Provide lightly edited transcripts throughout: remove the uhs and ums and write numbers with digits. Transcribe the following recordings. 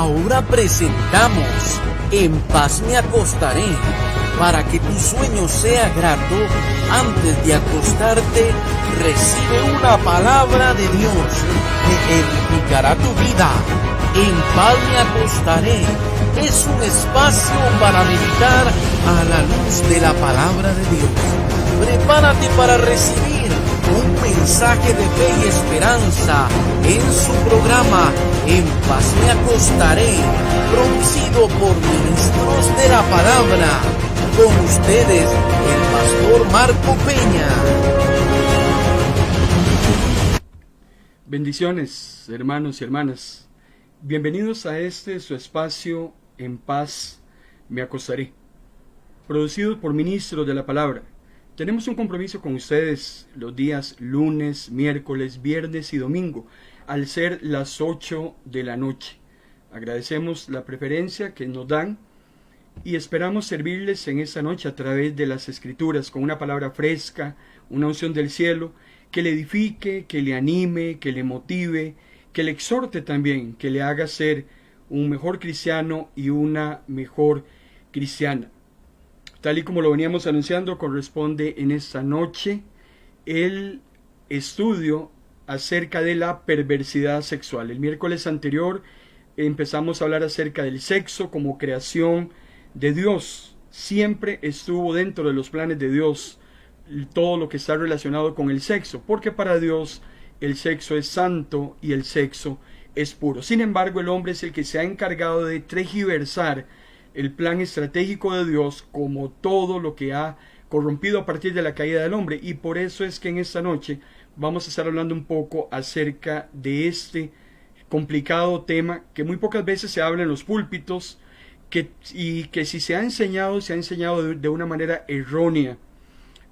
Ahora presentamos En paz me acostaré. Para que tu sueño sea grato, antes de acostarte, recibe una palabra de Dios que edificará tu vida. En paz me acostaré es un espacio para meditar a la luz de la palabra de Dios. Prepárate para recibir un mensaje de fe y esperanza en su programa En paz me acostaré, producido por ministros de la palabra. Con ustedes, el pastor Marco Peña. Bendiciones, hermanos y hermanas. Bienvenidos a su espacio En paz me acostaré, producido por ministros de la palabra. Tenemos un compromiso con ustedes los días lunes, miércoles, viernes y domingo, al ser las 8 de la noche. Agradecemos la preferencia que nos dan y esperamos servirles en esta noche a través de las Escrituras, con una palabra fresca, una unción del cielo, que le edifique, que le anime, que le motive, que le exhorte también, que le haga ser un mejor cristiano y una mejor cristiana. Tal y como lo veníamos anunciando, corresponde en esta noche el estudio acerca de la perversidad sexual. El miércoles anterior empezamos a hablar acerca del sexo como creación de Dios. Siempre estuvo dentro de los planes de Dios todo lo que está relacionado con el sexo, porque para Dios el sexo es santo y el sexo es puro. Sin embargo, el hombre es el que se ha encargado de tergiversar el plan estratégico de Dios, como todo lo que ha corrompido a partir de la caída del hombre, y por eso es que en esta noche vamos a estar hablando un poco acerca de este complicado tema que muy pocas veces se habla en los púlpitos, y que si se ha enseñado de una manera errónea.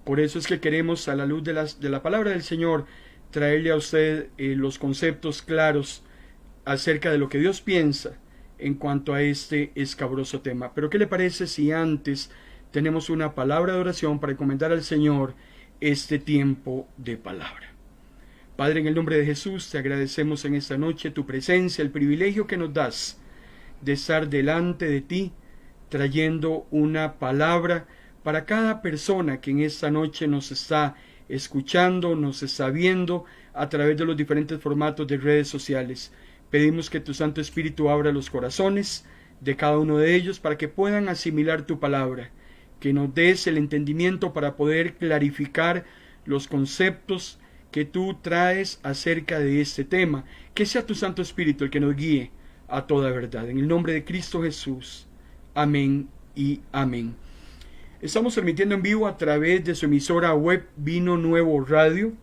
Por eso es que queremos, a la luz de la palabra del Señor, traerle a usted los conceptos claros acerca de lo que Dios piensa en cuanto a este escabroso tema. Pero ¿qué le parece si antes tenemos una palabra de oración para encomendar al Señor este tiempo de palabra? Padre, en el nombre de Jesús, te agradecemos en esta noche tu presencia, el privilegio que nos das de estar delante de ti, trayendo una palabra para cada persona que en esta noche nos está escuchando, nos está viendo a través de los diferentes formatos de redes sociales. Pedimos que tu Santo Espíritu abra los corazones de cada uno de ellos para que puedan asimilar tu palabra, que nos des el entendimiento para poder clarificar los conceptos que tú traes acerca de este tema. Que sea tu Santo Espíritu el que nos guíe a toda verdad. En el nombre de Cristo Jesús. Amén y amén. Estamos transmitiendo en vivo a través de su emisora web Vino Nuevo Radio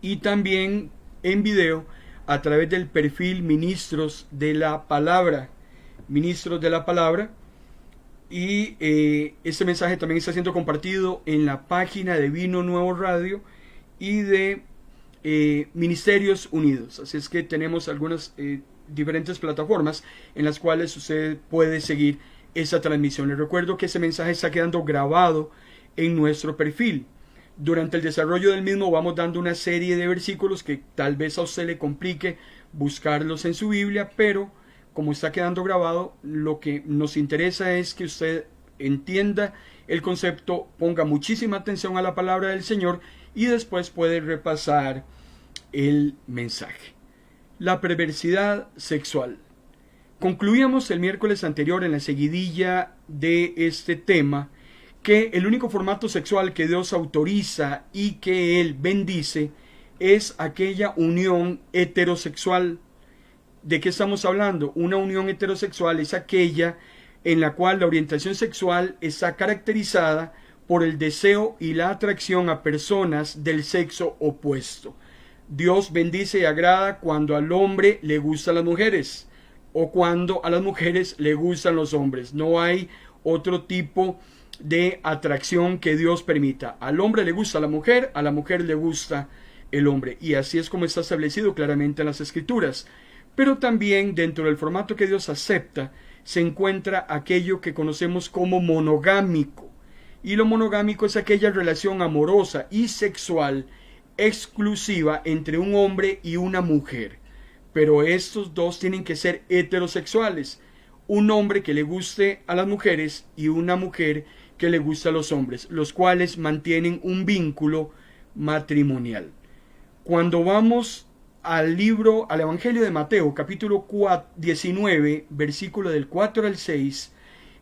y también en video a través del perfil Ministros de la Palabra. Ministros de la Palabra. Y este mensaje también está siendo compartido en la página de Vino Nuevo Radio y de Ministerios Unidos. Así es que tenemos algunas diferentes plataformas en las cuales usted puede seguir esa transmisión. Les recuerdo que ese mensaje está quedando grabado en nuestro perfil. Durante el desarrollo del mismo vamos dando una serie de versículos que tal vez a usted le complique buscarlos en su Biblia, pero como está quedando grabado, lo que nos interesa es que usted entienda el concepto, ponga muchísima atención a la palabra del Señor y después puede repasar el mensaje. La perversidad sexual. Concluíamos el miércoles anterior en la seguidilla de este tema que el único formato sexual que Dios autoriza y que Él bendice es aquella unión heterosexual. ¿De qué estamos hablando? Una unión heterosexual es aquella en la cual la orientación sexual está caracterizada por el deseo y la atracción a personas del sexo opuesto. Dios bendice y agrada cuando al hombre le gustan las mujeres o cuando a las mujeres le gustan los hombres. No hay otro tipo de atracción que Dios permita. Al hombre le gusta la mujer, a la mujer le gusta el hombre. Y así es como está establecido claramente en las Escrituras. Pero también dentro del formato que Dios acepta se encuentra aquello que conocemos como monogámico. Y lo monogámico es aquella relación amorosa y sexual exclusiva entre un hombre y una mujer. pero estos dos tienen que ser heterosexuales. Un hombre que le guste a las mujeres y una mujer que le guste a los hombres, los cuales mantienen un vínculo matrimonial. Cuando vamos al Evangelio de Mateo, capítulo 19, versículo del 4 al 6,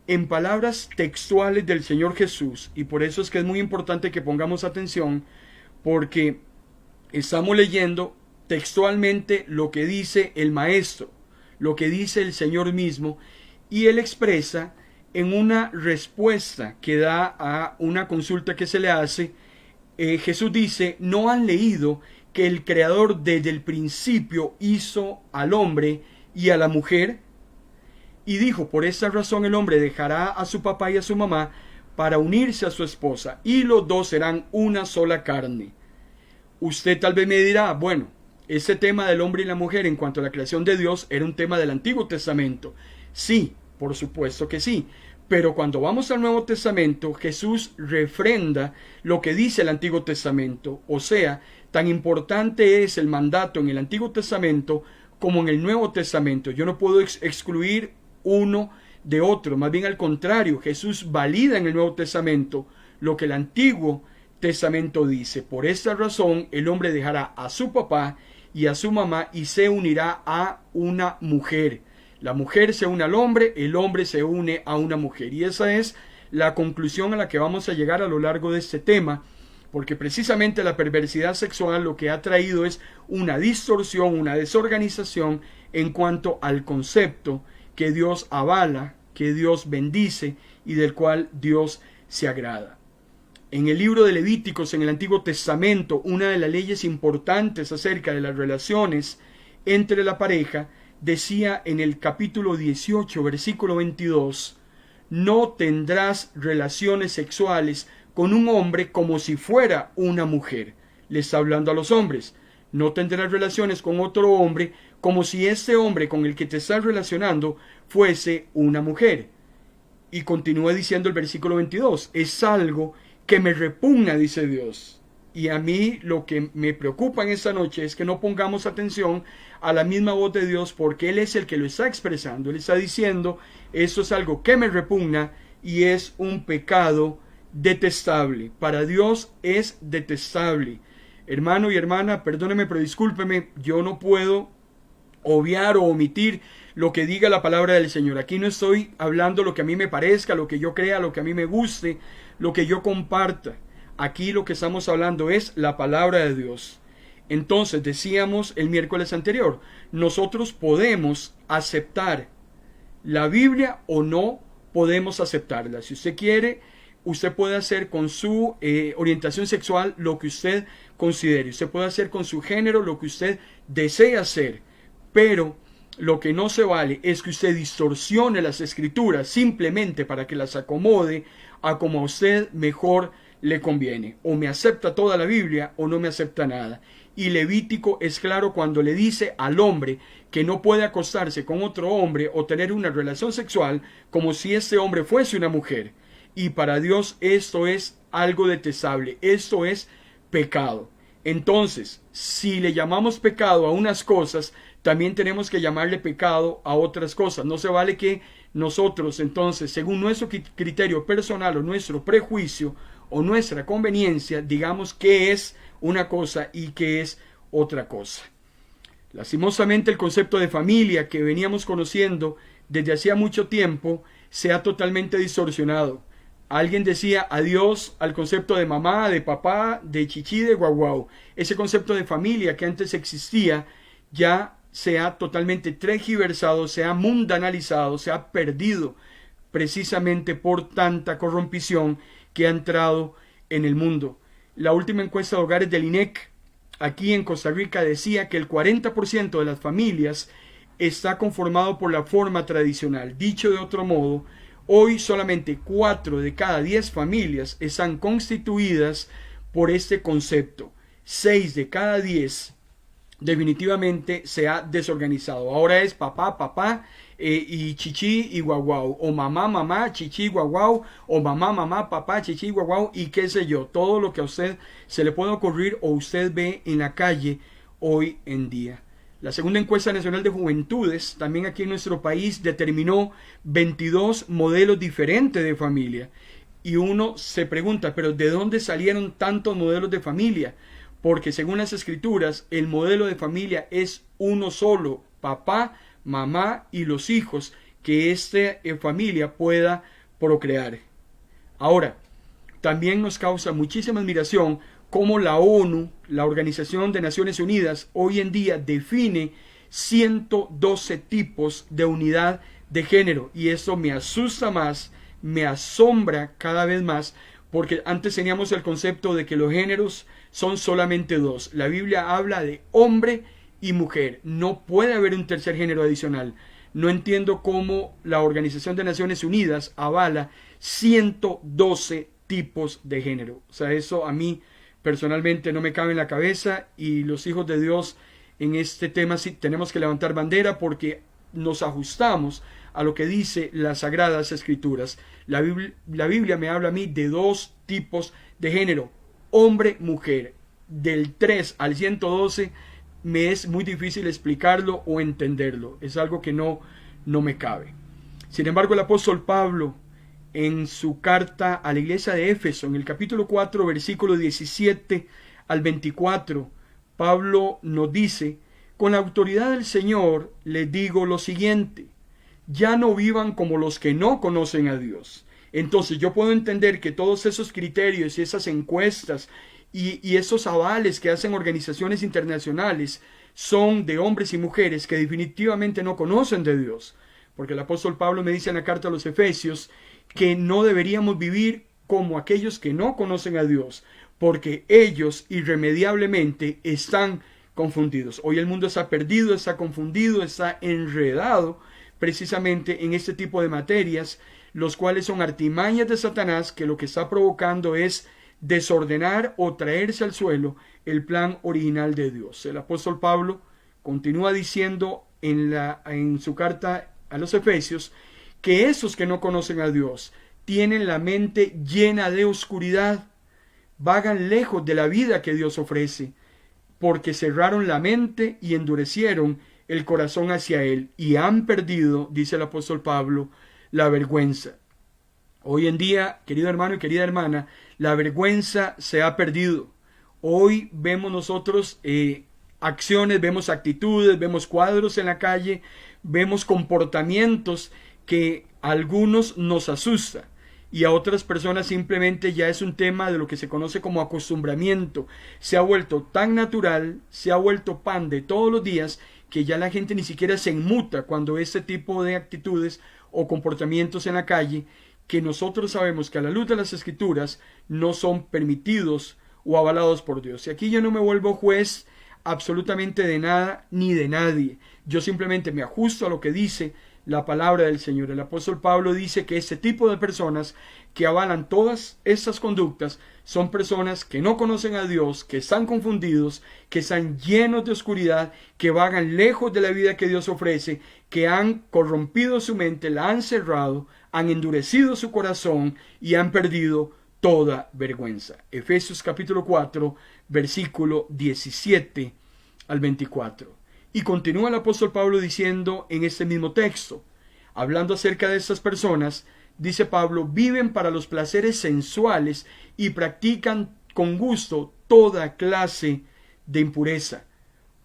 en palabras textuales del Señor Jesús, y por eso es que es muy importante que pongamos atención, porque estamos leyendo textualmente lo que dice el Maestro, lo que dice el Señor mismo, y Él expresa en una respuesta que da a una consulta que se le hace. Jesús dice: ¿no han leído que el Creador desde el principio hizo al hombre y a la mujer? Y dijo: por esta razón el hombre dejará a su papá y a su mamá para unirse a su esposa, y los dos serán una sola carne. Usted tal vez me dirá: bueno, ese tema del hombre y la mujer en cuanto a la creación de Dios era un tema del Antiguo Testamento. Sí, por supuesto que sí. Pero cuando vamos al Nuevo Testamento, Jesús refrenda lo que dice el Antiguo Testamento. O sea, tan importante es el mandato en el Antiguo Testamento como en el Nuevo Testamento. Yo no puedo excluir uno de otro. Más bien al contrario, Jesús valida en el Nuevo Testamento lo que el Antiguo Testamento dice. Por esta razón, el hombre dejará a su papá y a su mamá y se unirá a una mujer. La mujer se une al hombre, el hombre se une a una mujer. Y esa es la conclusión a la que vamos a llegar a lo largo de este tema, porque precisamente la perversidad sexual lo que ha traído es una distorsión, una desorganización en cuanto al concepto que Dios avala, que Dios bendice y del cual Dios se agrada. En el libro de Levíticos, en el Antiguo Testamento, una de las leyes importantes acerca de las relaciones entre la pareja decía en el capítulo 18, versículo 22, no tendrás relaciones sexuales con un hombre como si fuera una mujer. Le está hablando a los hombres. No tendrás relaciones con otro hombre como si este hombre con el que te estás relacionando fuese una mujer. Y continúa diciendo el versículo 22, es algo que me repugna, dice Dios. Y a mí lo que me preocupa en esta noche es que no pongamos atención a la misma voz de Dios, porque Él es el que lo está expresando. Él está diciendo, esto es algo que me repugna y es un pecado detestable. Para Dios es detestable. Hermano y hermana, perdóneme, pero discúlpeme, yo no puedo obviar o omitir lo que diga la palabra del Señor. Aquí no estoy hablando lo que a mí me parezca, lo que yo crea, lo que a mí me guste, lo que yo comparta. Aquí lo que estamos hablando es la palabra de Dios. Entonces, decíamos el miércoles anterior, nosotros podemos aceptar la Biblia o no podemos aceptarla. Si usted quiere, usted puede hacer con su orientación sexual lo que usted considere. Usted puede hacer con su género lo que usted desee hacer. Pero lo que no se vale es que usted distorsione las escrituras simplemente para que las acomode a como a usted mejor le conviene. O me acepta toda la Biblia o no me acepta nada. Y Levítico es claro cuando le dice al hombre que no puede acostarse con otro hombre o tener una relación sexual como si este hombre fuese una mujer. Y para Dios esto es algo detestable, esto es pecado. Entonces, si le llamamos pecado a unas cosas, también tenemos que llamarle pecado a otras cosas. No se vale que nosotros entonces, según nuestro criterio personal o nuestro prejuicio o nuestra conveniencia, digamos qué es una cosa y qué es otra cosa. Lastimosamente el concepto de familia que veníamos conociendo desde hacía mucho tiempo se ha totalmente distorsionado. Alguien decía adiós al concepto de mamá, de papá, de chichi, de guaguau. Ese concepto de familia que antes existía ya se ha totalmente tergiversado, se ha mundanalizado, se ha perdido precisamente por tanta corrompición que ha entrado en el mundo. La última encuesta de hogares del INEC aquí en Costa Rica decía que el 40% de las familias está conformado por la forma tradicional. Dicho de otro modo, hoy solamente 4 de cada 10 familias están constituidas por este concepto. 6 de cada 10 definitivamente se ha desorganizado. Ahora es papá, y chichi y guaguau, o mamá, chichi, guaguau, o mamá, papá, chichi, guaguau, y qué sé yo, todo lo que a usted se le puede ocurrir o usted ve en la calle hoy en día. La segunda encuesta nacional de juventudes, también aquí en nuestro país, determinó 22 modelos diferentes de familia. Y uno se pregunta, ¿pero de dónde salieron tantos modelos de familia? Porque según las escrituras, el modelo de familia es uno solo, papá, mamá y los hijos, que esta familia pueda procrear. Ahora, también nos causa muchísima admiración cómo la ONU, la Organización de Naciones Unidas, hoy en día define 112 tipos de unidad de género. Y eso me asusta más, me asombra cada vez más, porque antes teníamos el concepto de que los géneros son solamente dos. La Biblia habla de hombre y mujer. No puede haber un tercer género adicional. No entiendo cómo la Organización de Naciones Unidas avala 112 tipos de género. O sea, eso a mí personalmente no me cabe en la cabeza, y los hijos de Dios en este tema sí tenemos que levantar bandera, porque nos ajustamos a lo que dice las Sagradas Escrituras. La Biblia me habla a mí de dos tipos de género, hombre, mujer. Del 3 al 112 me es muy difícil explicarlo o entenderlo. Es algo que no me cabe. Sin embargo, el apóstol Pablo, en su carta a la iglesia de Éfeso, en el capítulo 4, versículo 17 al 24, Pablo nos dice: con la autoridad del Señor les digo lo siguiente, ya no vivan como los que no conocen a Dios. Entonces yo puedo entender que todos esos criterios y esas encuestas y esos avales que hacen organizaciones internacionales son de hombres y mujeres que definitivamente no conocen de Dios. Porque el apóstol Pablo me dice en la carta a los Efesios que no deberíamos vivir como aquellos que no conocen a Dios, porque ellos irremediablemente están confundidos. Hoy el mundo está perdido, está confundido, está enredado precisamente en este tipo de materias, los cuales son artimañas de Satanás, que lo que está provocando es desordenar o traerse al suelo el plan original de Dios. El apóstol Pablo continúa diciendo en su carta a los Efesios que esos que no conocen a Dios tienen la mente llena de oscuridad, vagan lejos de la vida que Dios ofrece, porque cerraron la mente y endurecieron el corazón hacia Él, y han perdido, dice el apóstol Pablo, la vergüenza. Hoy en día, querido hermano y querida hermana, la vergüenza se ha perdido. Hoy vemos nosotros acciones, vemos actitudes, vemos cuadros en la calle, vemos comportamientos que a algunos nos asusta, y a otras personas simplemente ya es un tema de lo que se conoce como acostumbramiento. Se ha vuelto tan natural, se ha vuelto pan de todos los días, que ya la gente ni siquiera se inmuta cuando este tipo de actitudes o comportamientos en la calle, que nosotros sabemos que a la luz de las Escrituras no son permitidos o avalados por Dios. Y aquí yo no me vuelvo juez absolutamente de nada ni de nadie. Yo simplemente me ajusto a lo que dice la palabra del Señor. El apóstol Pablo dice que este tipo de personas que avalan todas estas conductas son personas que no conocen a Dios, que están confundidos, que están llenos de oscuridad, que vagan lejos de la vida que Dios ofrece, que han corrompido su mente, la han cerrado, han endurecido su corazón y han perdido toda vergüenza. Efesios capítulo 4, versículo 17 al 24. Y continúa el apóstol Pablo diciendo en este mismo texto, hablando acerca de estas personas, dice Pablo: viven para los placeres sensuales y practican con gusto toda clase de impureza.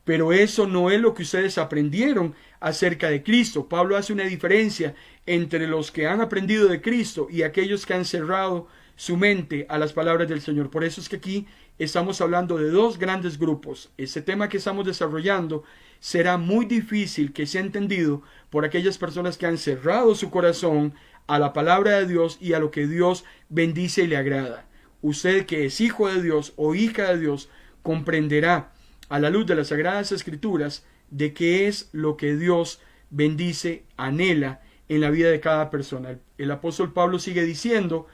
Pero eso no es lo que ustedes aprendieron acerca de Cristo. Pablo hace una diferencia entre los que han aprendido de Cristo y aquellos que han cerrado su mente a las palabras del Señor. Por eso es que aquí estamos hablando de dos grandes grupos. Este tema que estamos desarrollando será muy difícil que sea entendido por aquellas personas que han cerrado su corazón a la palabra de Dios y a lo que Dios bendice y le agrada. Usted que es hijo de Dios o hija de Dios comprenderá a la luz de las Sagradas Escrituras de qué es lo que Dios bendice, anhela en la vida de cada persona. El apóstol Pablo sigue diciendo: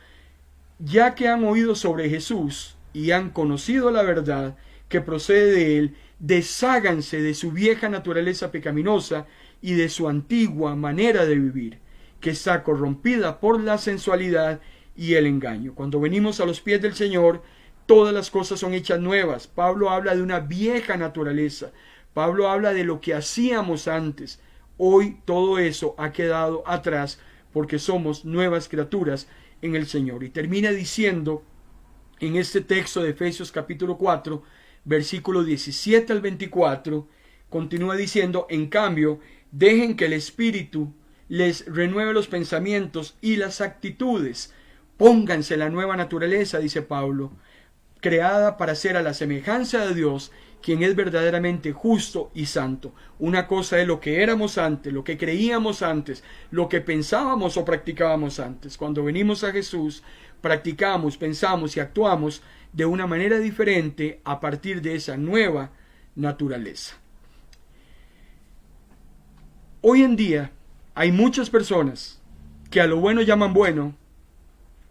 ya que han oído sobre Jesús y han conocido la verdad que procede de Él, desháganse de su vieja naturaleza pecaminosa y de su antigua manera de vivir, que está corrompida por la sensualidad y el engaño. Cuando venimos a los pies del Señor, todas las cosas son hechas nuevas. Pablo habla de una vieja naturaleza. Pablo habla de lo que hacíamos antes. Hoy todo eso ha quedado atrás porque somos nuevas criaturas en el Señor. Y termina diciendo en este texto de Efesios capítulo 4, versículo 17 al 24, continúa diciendo: en cambio, dejen que el Espíritu les renueve los pensamientos y las actitudes. Pónganse la nueva naturaleza, dice Pablo, creada para ser a la semejanza de Dios, quien es verdaderamente justo y santo. Una cosa es lo que éramos antes, lo que creíamos antes, lo que pensábamos o practicábamos antes. Cuando venimos a Jesús, practicamos, pensamos y actuamos de una manera diferente a partir de esa nueva naturaleza. Hoy en día hay muchas personas que a lo bueno llaman bueno,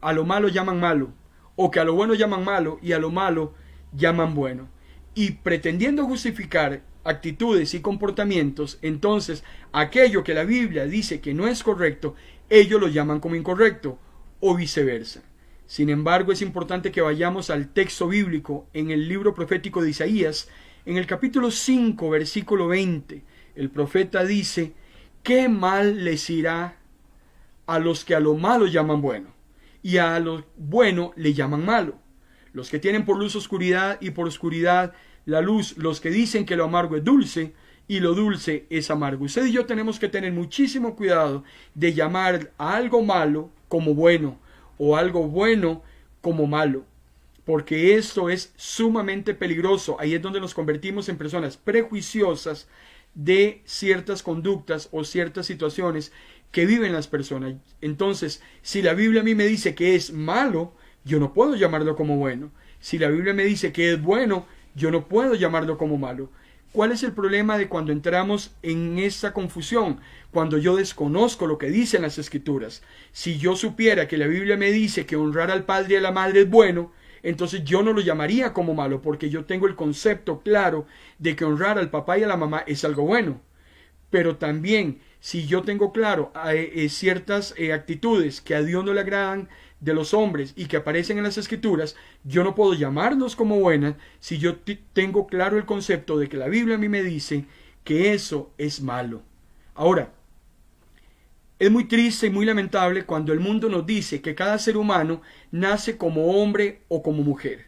a lo malo llaman malo, o que a lo bueno llaman malo y a lo malo llaman bueno. Y pretendiendo justificar actitudes y comportamientos, entonces aquello que la Biblia dice que no es correcto, ellos lo llaman como incorrecto, o viceversa. Sin embargo, es importante que vayamos al texto bíblico en el libro profético de Isaías, en el capítulo 5, versículo 20. El profeta dice: ¿qué mal les irá a los que a lo malo llaman bueno, y a lo bueno le llaman malo? Los que tienen por luz oscuridad y por oscuridad la luz, los que dicen que lo amargo es dulce y lo dulce es amargo. Usted y yo tenemos que tener muchísimo cuidado de llamar a algo malo como bueno o algo bueno como malo, porque esto es sumamente peligroso. Ahí es donde nos convertimos en personas prejuiciosas de ciertas conductas o ciertas situaciones que viven las personas. Entonces, si la Biblia a mí me dice que es malo, yo no puedo llamarlo como bueno. Si la Biblia me dice que es bueno, yo no puedo llamarlo como malo. ¿Cuál es el problema de cuando entramos en esa confusión? Cuando yo desconozco lo que dicen las Escrituras. Si yo supiera que la Biblia me dice que honrar al padre y a la madre es bueno, entonces yo no lo llamaría como malo, porque yo tengo el concepto claro de que honrar al papá y a la mamá es algo bueno. Pero también, si yo tengo claro ciertas actitudes que a Dios no le agradan de los hombres y que aparecen en las Escrituras, yo no puedo llamarlos como buenas si yo tengo claro el concepto de que la Biblia a mí me dice que eso es malo. Ahora, es muy triste y muy lamentable cuando el mundo nos dice que cada ser humano nace como hombre o como mujer.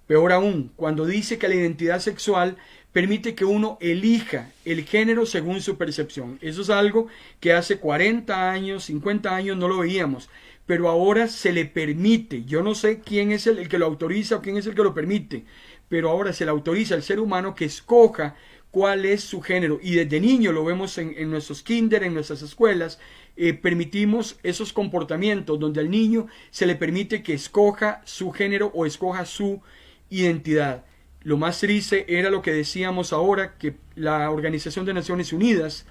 Peor aún, cuando dice que la identidad sexual permite que uno elija el género según su percepción. Eso es algo que hace 40 años, 50 años no lo veíamos, pero ahora se le permite. Yo no sé quién es el que lo autoriza o quién es el que lo permite, pero ahora se le autoriza al ser humano que escoja cuál es su género. Y desde niño lo vemos en nuestros kinder, en nuestras escuelas, permitimos esos comportamientos donde al niño se le permite que escoja su género o escoja su identidad. Lo más triste era lo que decíamos ahora, que la Organización de Naciones Unidas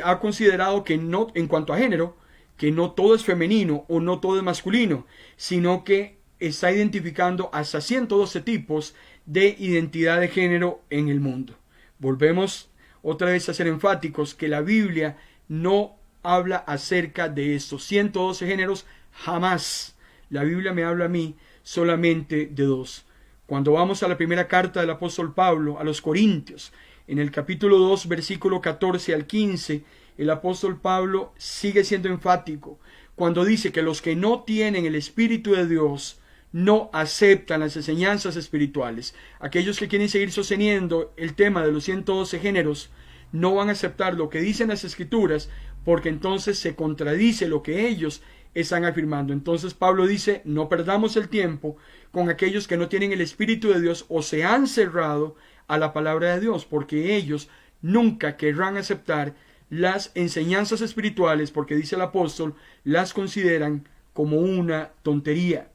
ha considerado que no, en cuanto a género, que no todo es femenino o no todo es masculino, sino que está identificando hasta 112 tipos de identidad de género en el mundo. Volvemos otra vez a ser enfáticos que la Biblia no habla acerca de estos 112 géneros, jamás. La Biblia me habla a mí solamente de 2. Cuando vamos a la primera carta del apóstol Pablo a los Corintios, en el capítulo 2, versículo 14 al 15, el apóstol Pablo sigue siendo enfático cuando dice que los que no tienen el Espíritu de Dios no aceptan las enseñanzas espirituales. Aquellos que quieren seguir sosteniendo el tema de los 112 géneros no van a aceptar lo que dicen las Escrituras, porque entonces se contradice lo que ellos están afirmando. Entonces Pablo dice: no perdamos el tiempo con aquellos que no tienen el Espíritu de Dios o se han cerrado a la palabra de Dios, porque ellos nunca querrán aceptar las enseñanzas espirituales, porque dice el apóstol, las consideran como una tontería.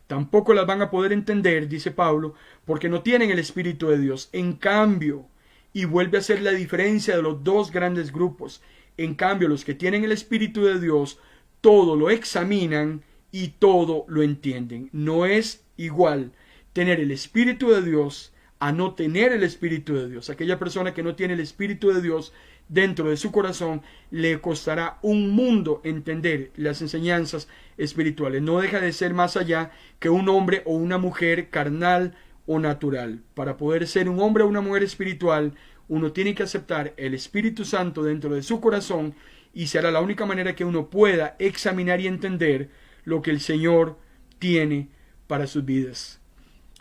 Tampoco las van a poder entender, dice Pablo, porque no tienen el Espíritu de Dios. En cambio, y vuelve a ser la diferencia de los dos grandes grupos, en cambio los que tienen el Espíritu de Dios todo lo examinan y todo lo entienden. No es igual tener el Espíritu de Dios a no tener el Espíritu de Dios. Aquella persona que no tiene el Espíritu de Dios dentro de su corazón, le costará un mundo entender las enseñanzas espirituales. No deja de ser más allá que un hombre o una mujer carnal o natural. Para poder ser un hombre o una mujer espiritual, uno tiene que aceptar el Espíritu Santo dentro de su corazón, y será la única manera que uno pueda examinar y entender lo que el Señor tiene para sus vidas.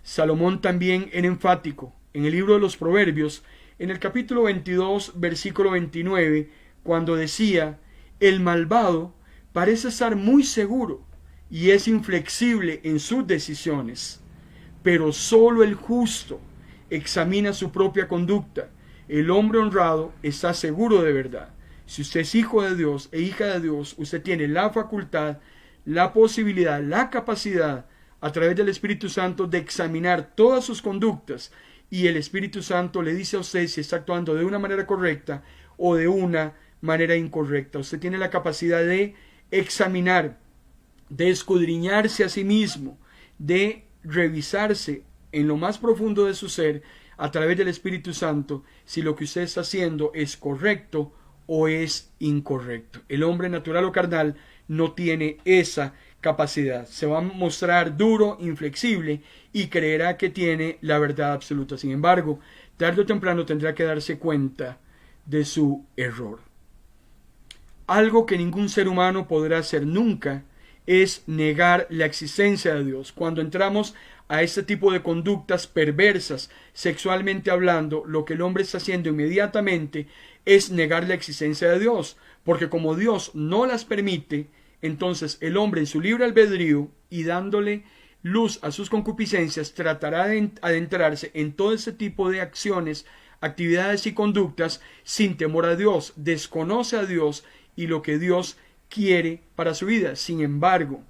Salomón también era enfático en el libro de los Proverbios, en el capítulo 22, versículo 29, cuando decía: el malvado parece estar muy seguro y es inflexible en sus decisiones, pero solo el justo examina su propia conducta. El hombre honrado está seguro de verdad. Si usted es hijo de Dios e hija de Dios, usted tiene la facultad, la posibilidad, la capacidad, a través del Espíritu Santo, de examinar todas sus conductas, y el Espíritu Santo le dice a usted si está actuando de una manera correcta o de una manera incorrecta. Usted tiene la capacidad de examinar, de escudriñarse a sí mismo, de revisarse en lo más profundo de su ser a través del Espíritu Santo si lo que usted está haciendo es correcto o es incorrecto. El hombre natural o carnal no tiene esa capacidad. Se va a mostrar duro, inflexible, y creerá que tiene la verdad absoluta. Sin embargo, tarde o temprano tendrá que darse cuenta de su error. Algo que ningún ser humano podrá hacer nunca es negar la existencia de Dios. Cuando entramos a este tipo de conductas perversas, sexualmente hablando, lo que el hombre está haciendo inmediatamente es negar la existencia de Dios, porque como Dios no las permite, entonces el hombre en su libre albedrío y dándole luz a sus concupiscencias tratará de adentrarse en todo ese tipo de acciones, actividades y conductas sin temor a Dios. Desconoce a Dios y lo que Dios quiere para su vida. Sin embargo,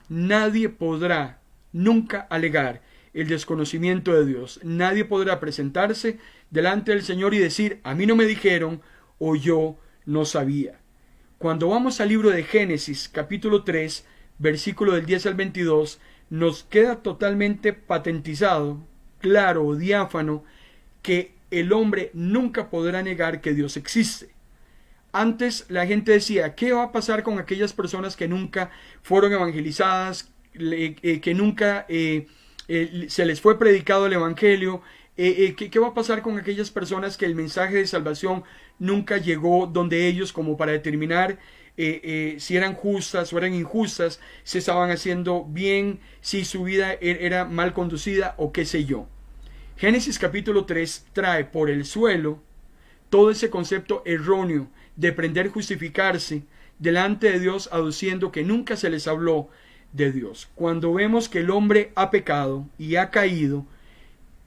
nadie podrá nunca alegar el desconocimiento de Dios. Nadie podrá presentarse delante del Señor y decir: a mí no me dijeron, o yo no sabía. Cuando vamos al libro de Génesis, capítulo 3, versículo del 10 al 22, nos queda totalmente patentizado, claro, diáfano, que el hombre nunca podrá negar que Dios existe. Antes la gente decía: ¿qué va a pasar con aquellas personas que nunca fueron evangelizadas, que nunca se les fue predicado el evangelio? ¿Qué va a pasar con aquellas personas que el mensaje de salvación nunca llegó donde ellos, como para determinar si eran justas o eran injustas, si estaban haciendo bien, si su vida era mal conducida o qué sé yo? Génesis capítulo 3 trae por el suelo todo ese concepto erróneo de pretender justificarse delante de Dios, aduciendo que nunca se les habló de Dios. Cuando vemos que el hombre ha pecado y ha caído,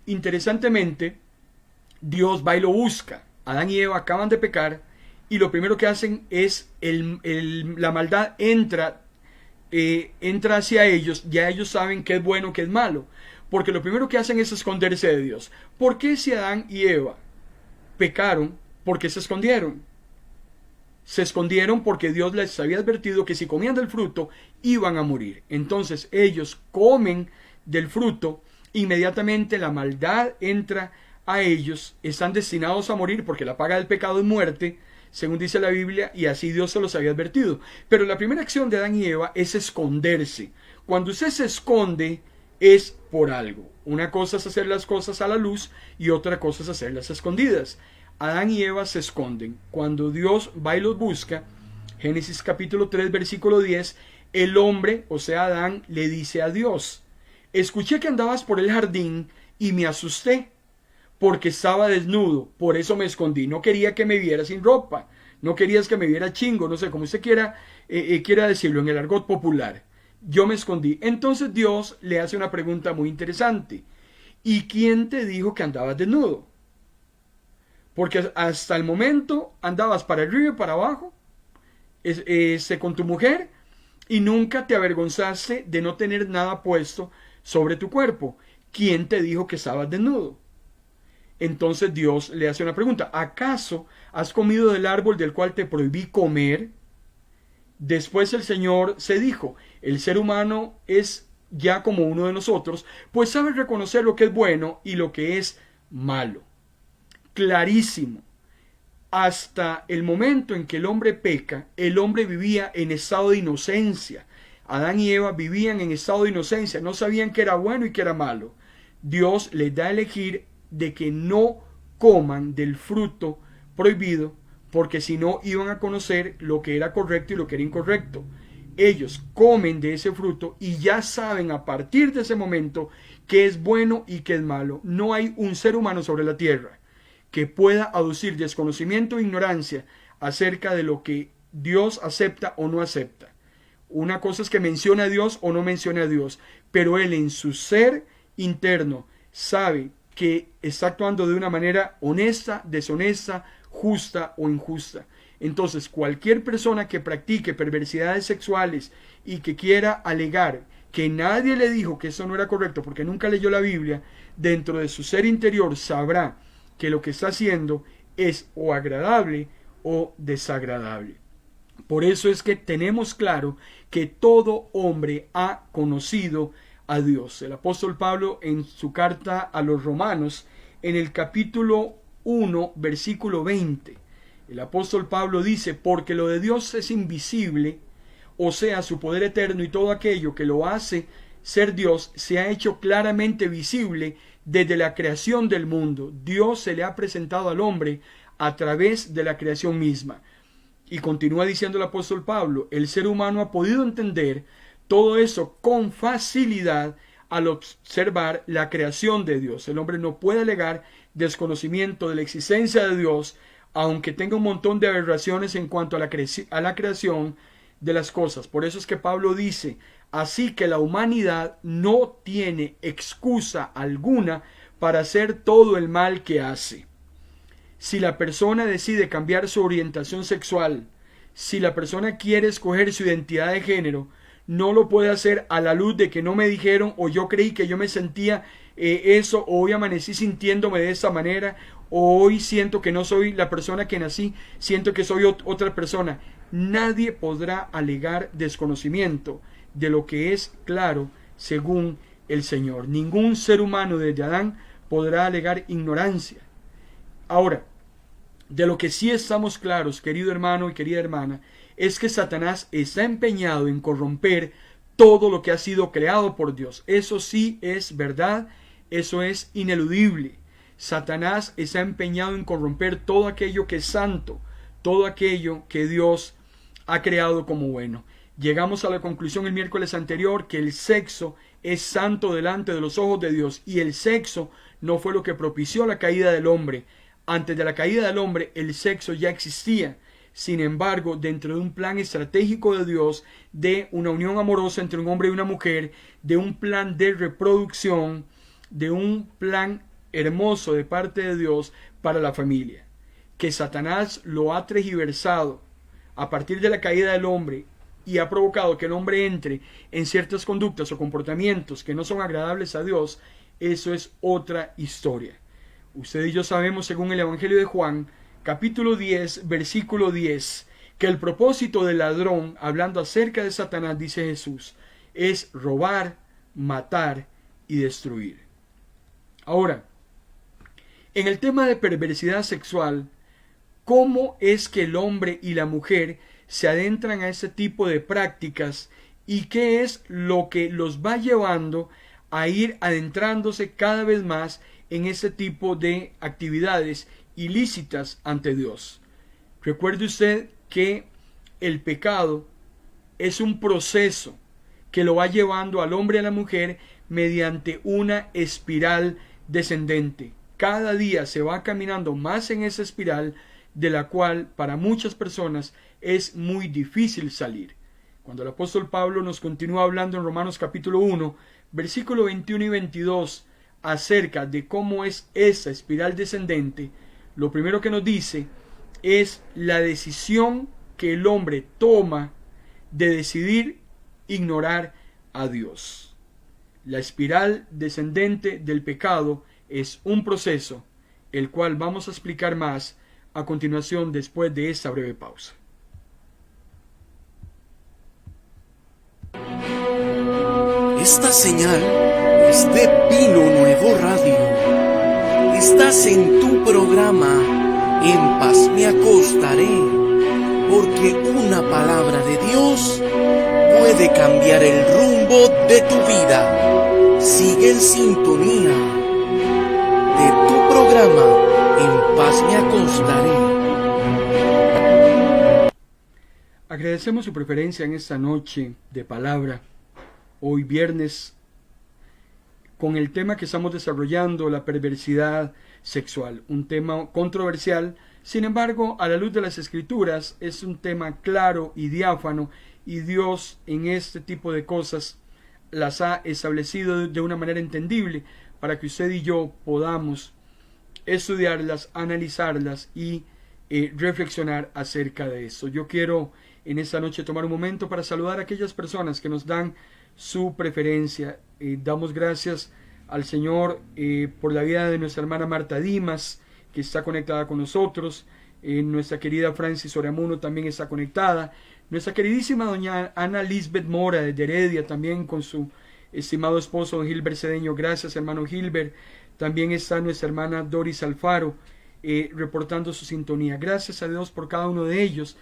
interesantemente, Dios va y lo busca. Adán y Eva acaban de pecar, y lo primero que hacen es la maldad entra hacia ellos. Ya ellos saben qué es bueno, qué es malo, porque lo primero que hacen es esconderse de Dios. ¿Por qué si Adán y Eva pecaron? ¿Por qué se escondieron? Se escondieron porque Dios les había advertido que si comían del fruto iban a morir. Entonces ellos comen del fruto, inmediatamente la maldad entra a ellos, están destinados a morir porque la paga del pecado es muerte, según dice la Biblia, y así Dios se los había advertido. Pero la primera acción de Adán y Eva es esconderse. Cuando usted se esconde es por algo. Una cosa es hacer las cosas a la luz y otra cosa es hacerlas escondidas. Adán y Eva se esconden. Cuando Dios va y los busca, Génesis capítulo 3 versículo 10, el hombre, o sea Adán, le dice a Dios: escuché que andabas por el jardín y me asusté porque estaba desnudo, por eso me escondí. No quería que me viera sin ropa, no querías que me viera chingo, no sé, como usted quiera decirlo en el argot popular. Yo me escondí. Entonces Dios le hace una pregunta muy interesante: ¿y quién te dijo que andabas desnudo? Porque hasta el momento andabas para arriba y para abajo con tu mujer, y nunca te avergonzaste de no tener nada puesto sobre tu cuerpo. ¿Quién te dijo que estabas desnudo? Entonces Dios le hace una pregunta: ¿acaso has comido del árbol del cual te prohibí comer? Después el Señor se dijo: el ser humano es ya como uno de nosotros, pues sabe reconocer lo que es bueno y lo que es malo. Clarísimo. Hasta el momento en que el hombre peca, el hombre vivía en estado de inocencia. Adán y Eva vivían en estado de inocencia, no sabían qué era bueno y qué era malo. Dios les da a elegir de que no coman del fruto prohibido, porque si no iban a conocer lo que era correcto y lo que era incorrecto. Ellos comen de ese fruto y ya saben a partir de ese momento qué es bueno y qué es malo. No hay un ser humano sobre la tierra que pueda aducir desconocimiento e ignorancia acerca de lo que Dios acepta o no acepta. Una cosa es que mencione a Dios o no mencione a Dios, pero él en su ser interno sabe que está actuando de una manera honesta, deshonesta, justa o injusta. Entonces, cualquier persona que practique perversidades sexuales y que quiera alegar que nadie le dijo que eso no era correcto porque nunca leyó la Biblia, dentro de su ser interior sabrá que lo que está haciendo es o agradable o desagradable. Por eso es que tenemos claro que todo hombre ha conocido a Dios. El apóstol Pablo en su carta a los Romanos, en el capítulo 1, versículo 20, el apóstol Pablo dice: porque lo de Dios es invisible, o sea, su poder eterno y todo aquello que lo hace ser Dios, se ha hecho claramente visible desde la creación del mundo. Dios se le ha presentado al hombre a través de la creación misma. Y continúa diciendo el apóstol Pablo: el ser humano ha podido entender todo eso con facilidad al observar la creación de Dios. El hombre no puede alegar desconocimiento de la existencia de Dios, aunque tenga un montón de aberraciones en cuanto a la creación de las cosas. Por eso es que Pablo dice: así que la humanidad no tiene excusa alguna para hacer todo el mal que hace. Si la persona decide cambiar su orientación sexual, si la persona quiere escoger su identidad de género, no lo puede hacer a la luz de que no me dijeron, o yo creí que yo me sentía eso, o hoy amanecí sintiéndome de esa manera, o hoy siento que no soy la persona que nací, siento que soy otra persona. Nadie podrá alegar desconocimiento de lo que es claro según el Señor. Ningún ser humano desde Adán podrá alegar ignorancia. Ahora, de lo que sí estamos claros, querido hermano y querida hermana, es que Satanás está empeñado en corromper todo lo que ha sido creado por Dios. Eso sí es verdad, eso es ineludible. Satanás está empeñado en corromper todo aquello que es santo, todo aquello que Dios ha creado como bueno. Llegamos a la conclusión el miércoles anterior que el sexo es santo delante de los ojos de Dios, y el sexo no fue lo que propició la caída del hombre. Antes de la caída del hombre, el sexo ya existía. Sin embargo, dentro de un plan estratégico de Dios, de una unión amorosa entre un hombre y una mujer, de un plan de reproducción, de un plan hermoso de parte de Dios para la familia, que Satanás lo ha tergiversado a partir de la caída del hombre y ha provocado que el hombre entre en ciertas conductas o comportamientos que no son agradables a Dios, eso es otra historia. Usted y yo sabemos, según el Evangelio de Juan, capítulo 10, versículo 10, que el propósito del ladrón, hablando acerca de Satanás, dice Jesús, es robar, matar y destruir. Ahora, en el tema de perversidad sexual, ¿cómo es que el hombre y la mujer se adentran a ese tipo de prácticas y qué es lo que los va llevando a ir adentrándose cada vez más en ese tipo de actividades ilícitas ante Dios? Recuerde usted que el pecado es un proceso que lo va llevando al hombre y a la mujer mediante una espiral descendente. Cada día se va caminando más en esa espiral, de la cual para muchas personas es muy difícil salir. Cuando el apóstol Pablo nos continúa hablando en Romanos capítulo 1, versículo 21 y 22, acerca de cómo es esa espiral descendente, lo primero que nos dice es la decisión que el hombre toma de decidir ignorar a Dios. La espiral descendente del pecado es un proceso, el cual vamos a explicar más a continuación después de esta breve pausa. Esta señal es de Pino Nuevo Radio. Estás en tu programa En Paz Me Acostaré, porque una palabra de Dios puede cambiar el rumbo de tu vida. Sigue en sintonía programa En Paz Me Acostaré. Agradecemos su preferencia en esta noche de palabra, hoy viernes, con el tema que estamos desarrollando, la perversidad sexual, un tema controversial. Sin embargo, a la luz de las Escrituras, es un tema claro y diáfano, y Dios en este tipo de cosas las ha establecido de una manera entendible para que usted y yo podamos estudiarlas, analizarlas y reflexionar acerca de eso. Yo quiero en esta noche tomar un momento para saludar a aquellas personas que nos dan su preferencia. Damos gracias al Señor por la vida de nuestra hermana Marta Dimas, que está conectada con nosotros. Nuestra querida Francis Oramuno también está conectada. Nuestra queridísima doña Ana Lisbeth Mora de Heredia, también con su estimado esposo don Gilbert Cedeño. Gracias, hermano Gilbert. También está nuestra hermana Doris Alfaro reportando su sintonía. Gracias a Dios por cada uno de ellos,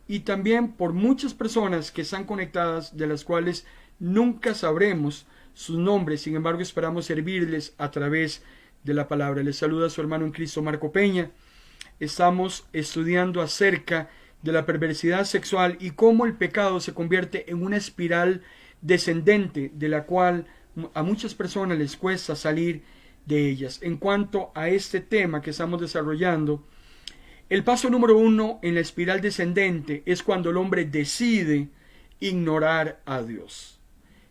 y también por muchas personas que están conectadas, de las cuales nunca sabremos sus nombres. Sin embargo, esperamos servirles a través de la palabra. Les saluda su hermano en Cristo, Marco Peña. Estamos estudiando acerca de la perversidad sexual y cómo el pecado se convierte en una espiral descendente, de la cual a muchas personas les cuesta salir de ellas. En cuanto a este tema que estamos desarrollando, el paso número 1 en la espiral descendente es cuando el hombre decide ignorar a Dios.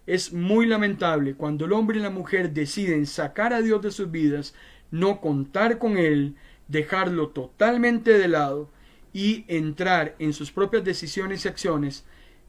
Es muy lamentable cuando el hombre y la mujer deciden sacar a Dios de sus vidas, no contar con Él, dejarlo totalmente de lado y entrar en sus propias decisiones y acciones.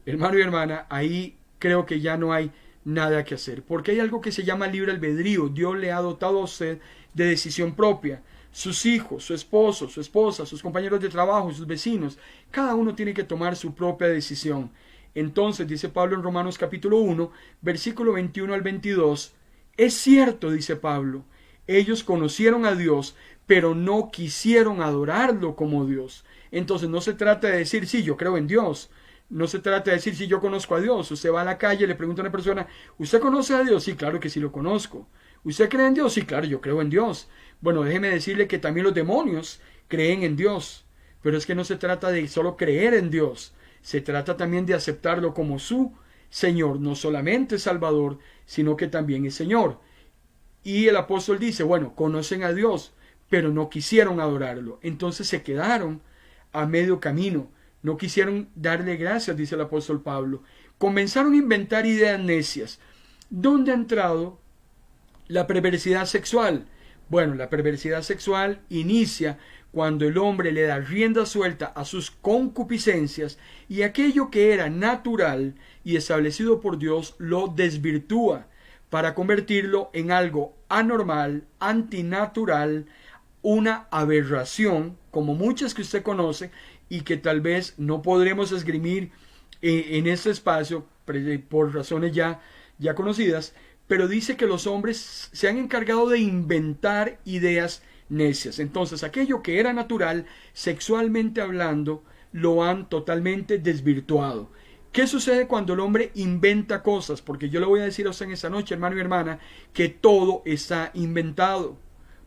Hermano y hermana, ahí creo que ya no hay nada que hacer, porque hay algo que se llama libre albedrío. Dios le ha dotado a usted de decisión propia. Sus hijos, su esposo, su esposa, sus compañeros de trabajo, sus vecinos, cada uno tiene que tomar su propia decisión. Entonces, dice Pablo en Romanos capítulo 1, versículo 21 al 22, es cierto, dice Pablo, ellos conocieron a Dios, pero no quisieron adorarlo como Dios. Entonces no se trata de decir, sí, yo creo en Dios. No se trata de decir, sí, yo conozco a Dios. Usted va a la calle y le pregunta a una persona, ¿usted conoce a Dios? Sí, claro que sí lo conozco. ¿Usted cree en Dios? Sí, claro, yo creo en Dios. Bueno, déjeme decirle que también los demonios creen en Dios. Pero es que no se trata de solo creer en Dios. Se trata también de aceptarlo como su Señor. No solamente Salvador, sino que también es Señor. Y el apóstol dice, bueno, conocen a Dios, pero no quisieron adorarlo. Entonces se quedaron a medio camino. No quisieron darle gracias, dice el apóstol Pablo. Comenzaron a inventar ideas necias. ¿Dónde ha entrado la perversidad sexual? Bueno, la perversidad sexual inicia cuando el hombre le da rienda suelta a sus concupiscencias, y aquello que era natural y establecido por Dios lo desvirtúa para convertirlo en algo anormal, antinatural, una aberración, como muchas que usted conoce y que tal vez no podremos esgrimir en este espacio por razones ya conocidas. Pero dice que los hombres se han encargado de inventar ideas necias. Entonces, aquello que era natural, sexualmente hablando, lo han totalmente desvirtuado. ¿Qué sucede cuando el hombre inventa cosas? Porque yo le voy a decir a usted en esta noche, hermano y hermana, que todo está inventado.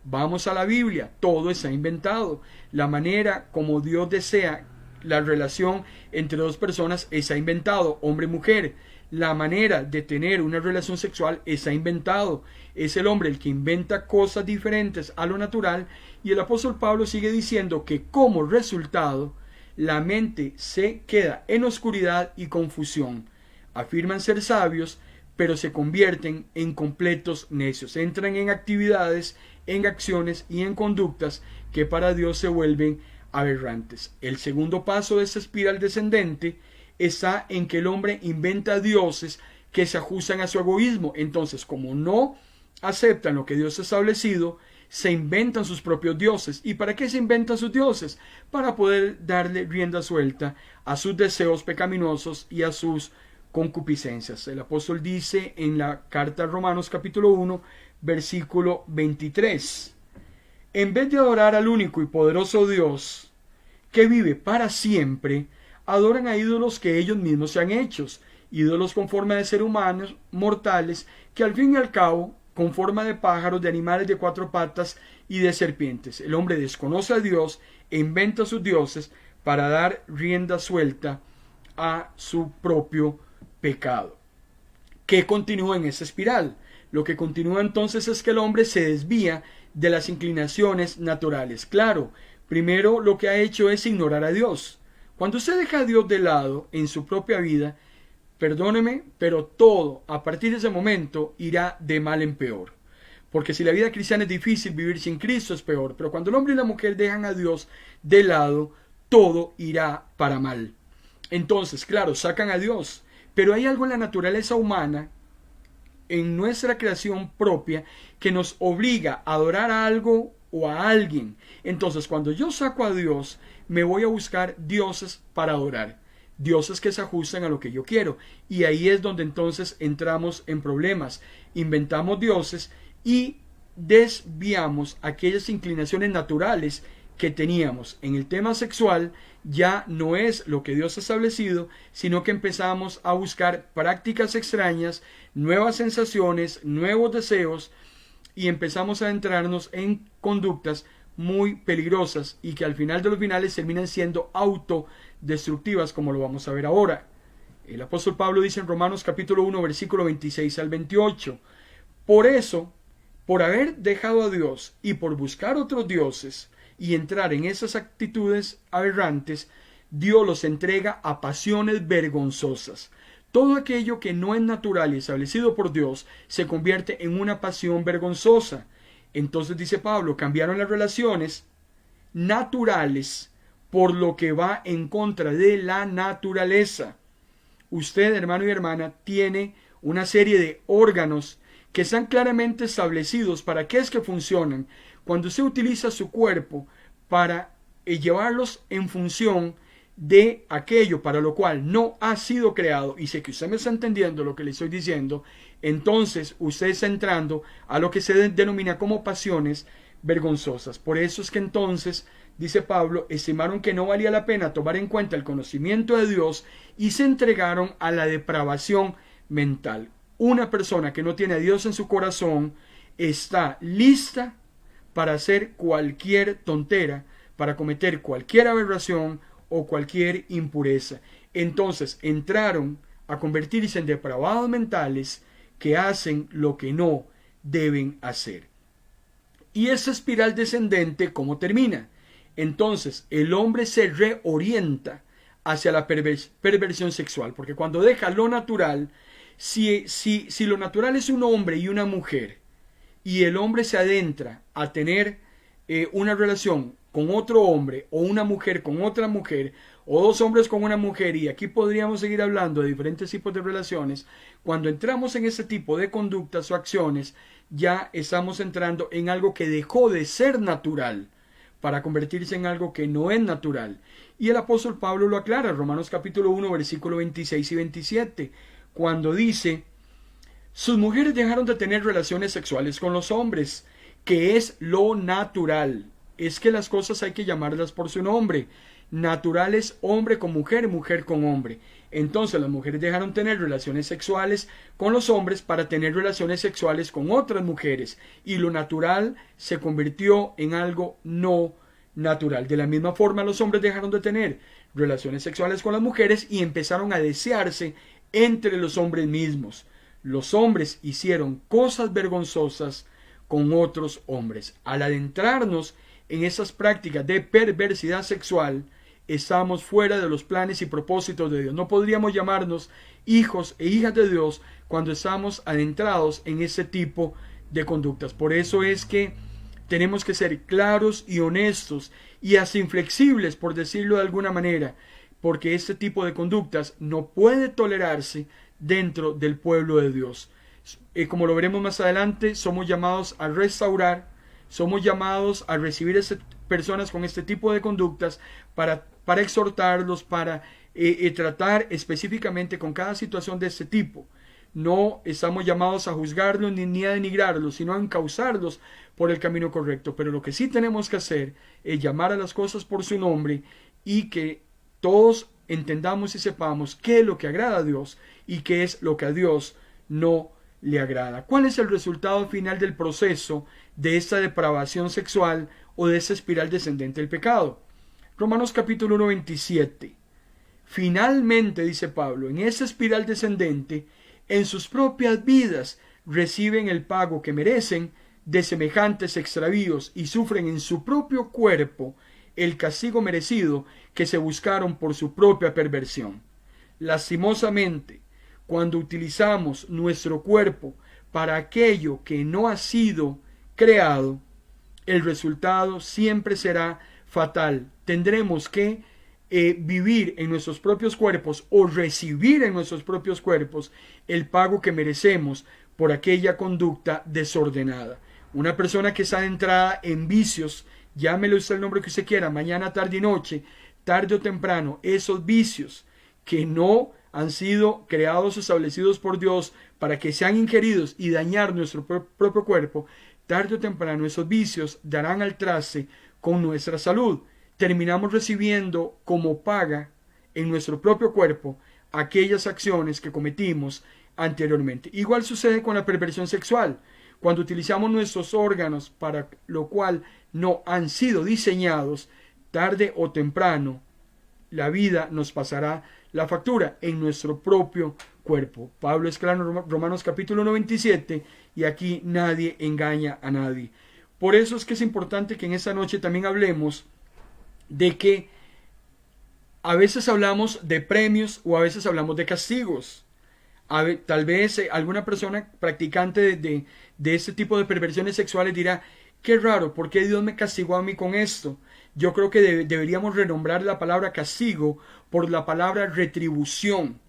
Vamos a la Biblia, todo está inventado. La manera como Dios desea la relación entre dos personas está inventado, hombre y mujer. La manera de tener una relación sexual está inventado. Es el hombre el que inventa cosas diferentes a lo natural, y el apóstol Pablo sigue diciendo que como resultado la mente se queda en oscuridad y confusión. Afirman ser sabios, pero se convierten en completos necios. Entran en actividades, en acciones y en conductas que para Dios se vuelven aberrantes. El segundo paso de esta espiral descendente está en que el hombre inventa dioses que se ajustan a su egoísmo. Entonces, como no aceptan lo que Dios ha establecido, se inventan sus propios dioses. ¿Y para qué se inventan sus dioses? Para poder darle rienda suelta a sus deseos pecaminosos y a sus concupiscencias. El apóstol dice en la carta a Romanos capítulo 1, versículo 23, en vez de adorar al único y poderoso Dios, que vive para siempre, adoran a ídolos que ellos mismos se han hecho, ídolos con forma de ser humanos, mortales, que al fin y al cabo con forma de pájaros, de animales de cuatro patas y de serpientes. El hombre desconoce a Dios e inventa sus dioses para dar rienda suelta a su propio pecado. ¿Qué continúa en esa espiral? Lo que continúa entonces es que el hombre se desvía de las inclinaciones naturales. Claro, primero lo que ha hecho es ignorar a Dios. Cuando usted deja a Dios de lado en su propia vida, perdóneme, pero todo a partir de ese momento irá de mal en peor. Porque si la vida cristiana es difícil, vivir sin Cristo es peor. Pero cuando el hombre y la mujer dejan a Dios de lado, todo irá para mal. Entonces, claro, sacan a Dios. Pero hay algo en la naturaleza humana, en nuestra creación propia, que nos obliga a adorar a algo o a alguien. Entonces, cuando yo saco a Dios, me voy a buscar dioses para adorar. Dioses que se ajusten a lo que yo quiero. Y ahí es donde entonces entramos en problemas. Inventamos dioses y desviamos aquellas inclinaciones naturales que teníamos. En el tema sexual ya no es lo que Dios ha establecido, sino que empezamos a buscar prácticas extrañas, nuevas sensaciones, nuevos deseos, y empezamos a adentrarnos en conductas muy peligrosas y que al final de los finales terminan siendo autodestructivas, como lo vamos a ver ahora. El apóstol Pablo dice en Romanos capítulo 1 versículo 26 al 28: por eso, por haber dejado a Dios y por buscar otros dioses y entrar en esas actitudes aberrantes, Dios los entrega a pasiones vergonzosas. Todo aquello que no es natural y establecido por Dios se convierte en una pasión vergonzosa. Entonces dice Pablo, cambiaron las relaciones naturales por lo que va en contra de la naturaleza. Usted, hermano y hermana, tiene una serie de órganos que están claramente establecidos para qué es que funcionan. Cuando usted utiliza su cuerpo para llevarlos en función de aquello para lo cual no ha sido creado, y sé que usted me está entendiendo lo que le estoy diciendo, entonces usted está entrando a lo que se denomina como pasiones vergonzosas. Por eso es que entonces, dice Pablo, estimaron que no valía la pena tomar en cuenta el conocimiento de Dios y se entregaron a la depravación mental. Una persona que no tiene a Dios en su corazón está lista para hacer cualquier tontera, para cometer cualquier aberración o cualquier impureza. Entonces entraron a convertirse en depravados mentales que hacen lo que no deben hacer. Y esa espiral descendente, ¿cómo termina? Entonces el hombre se reorienta hacia la perversión sexual, porque cuando deja lo natural, si lo natural es un hombre y una mujer, y el hombre se adentra a tener una relación con otro hombre, o una mujer con otra mujer, o dos hombres con una mujer, y aquí podríamos seguir hablando de diferentes tipos de relaciones, cuando entramos en ese tipo de conductas o acciones, ya estamos entrando en algo que dejó de ser natural para convertirse en algo que no es natural. Y el apóstol Pablo lo aclara, Romanos capítulo 1, versículo 26 y 27, cuando dice: sus mujeres dejaron de tener relaciones sexuales con los hombres, que es lo natural. Es que las cosas hay que llamarlas por su nombre. Natural es hombre con mujer, mujer con hombre. Entonces las mujeres dejaron tener relaciones sexuales con los hombres para tener relaciones sexuales con otras mujeres. Y lo natural se convirtió en algo no natural. De la misma forma, los hombres dejaron de tener relaciones sexuales con las mujeres y empezaron a desearse entre los hombres mismos. Los hombres hicieron cosas vergonzosas con otros hombres. Al adentrarnos en esas prácticas de perversidad sexual, estamos fuera de los planes y propósitos de Dios. No podríamos llamarnos hijos e hijas de Dios cuando estamos adentrados en ese tipo de conductas. Por eso es que tenemos que ser claros y honestos y hasta inflexibles, por decirlo de alguna manera, porque este tipo de conductas no puede tolerarse dentro del pueblo de Dios. Como lo veremos más adelante, somos llamados a restaurar, somos llamados a recibir a personas con este tipo de conductas para exhortarlos, para tratar específicamente con cada situación de este tipo. No estamos llamados a juzgarlos ni a denigrarlos, sino a encauzarlos por el camino correcto. Pero lo que sí tenemos que hacer es llamar a las cosas por su nombre y que todos entendamos y sepamos qué es lo que agrada a Dios y qué es lo que a Dios no le agrada. ¿Cuál es el resultado final del proceso de esta depravación sexual o de esta espiral descendente del pecado? Romanos capítulo 1, 27. Finalmente, dice Pablo, en esa espiral descendente, en sus propias vidas reciben el pago que merecen de semejantes extravíos y sufren en su propio cuerpo el castigo merecido que se buscaron por su propia perversión. Lastimosamente, cuando utilizamos nuestro cuerpo para aquello que no ha sido creado, el resultado siempre será fatal. Tendremos que vivir en nuestros propios cuerpos o recibir en nuestros propios cuerpos el pago que merecemos por aquella conducta desordenada. Una persona que está entrada en vicios, llámele usted el nombre que usted quiera, mañana, tarde y noche, tarde o temprano, esos vicios que no han sido creados o establecidos por Dios para que sean ingeridos y dañar nuestro propio cuerpo, tarde o temprano esos vicios darán al traste con nuestra salud. Terminamos recibiendo como paga en nuestro propio cuerpo aquellas acciones que cometimos anteriormente. Igual sucede con la perversión sexual. Cuando utilizamos nuestros órganos para lo cual no han sido diseñados, tarde o temprano la vida nos pasará la factura en nuestro propio cuerpo. Pablo es claro en Romanos capítulo 97 y aquí nadie engaña a nadie. Por eso es que es importante que en esta noche también hablemos de que a veces hablamos de premios o a veces hablamos de castigos. Tal vez alguna persona practicante de este tipo de perversiones sexuales dirá: qué raro, ¿por qué Dios me castigó a mí con esto? Yo creo que deberíamos renombrar la palabra castigo por la palabra retribución.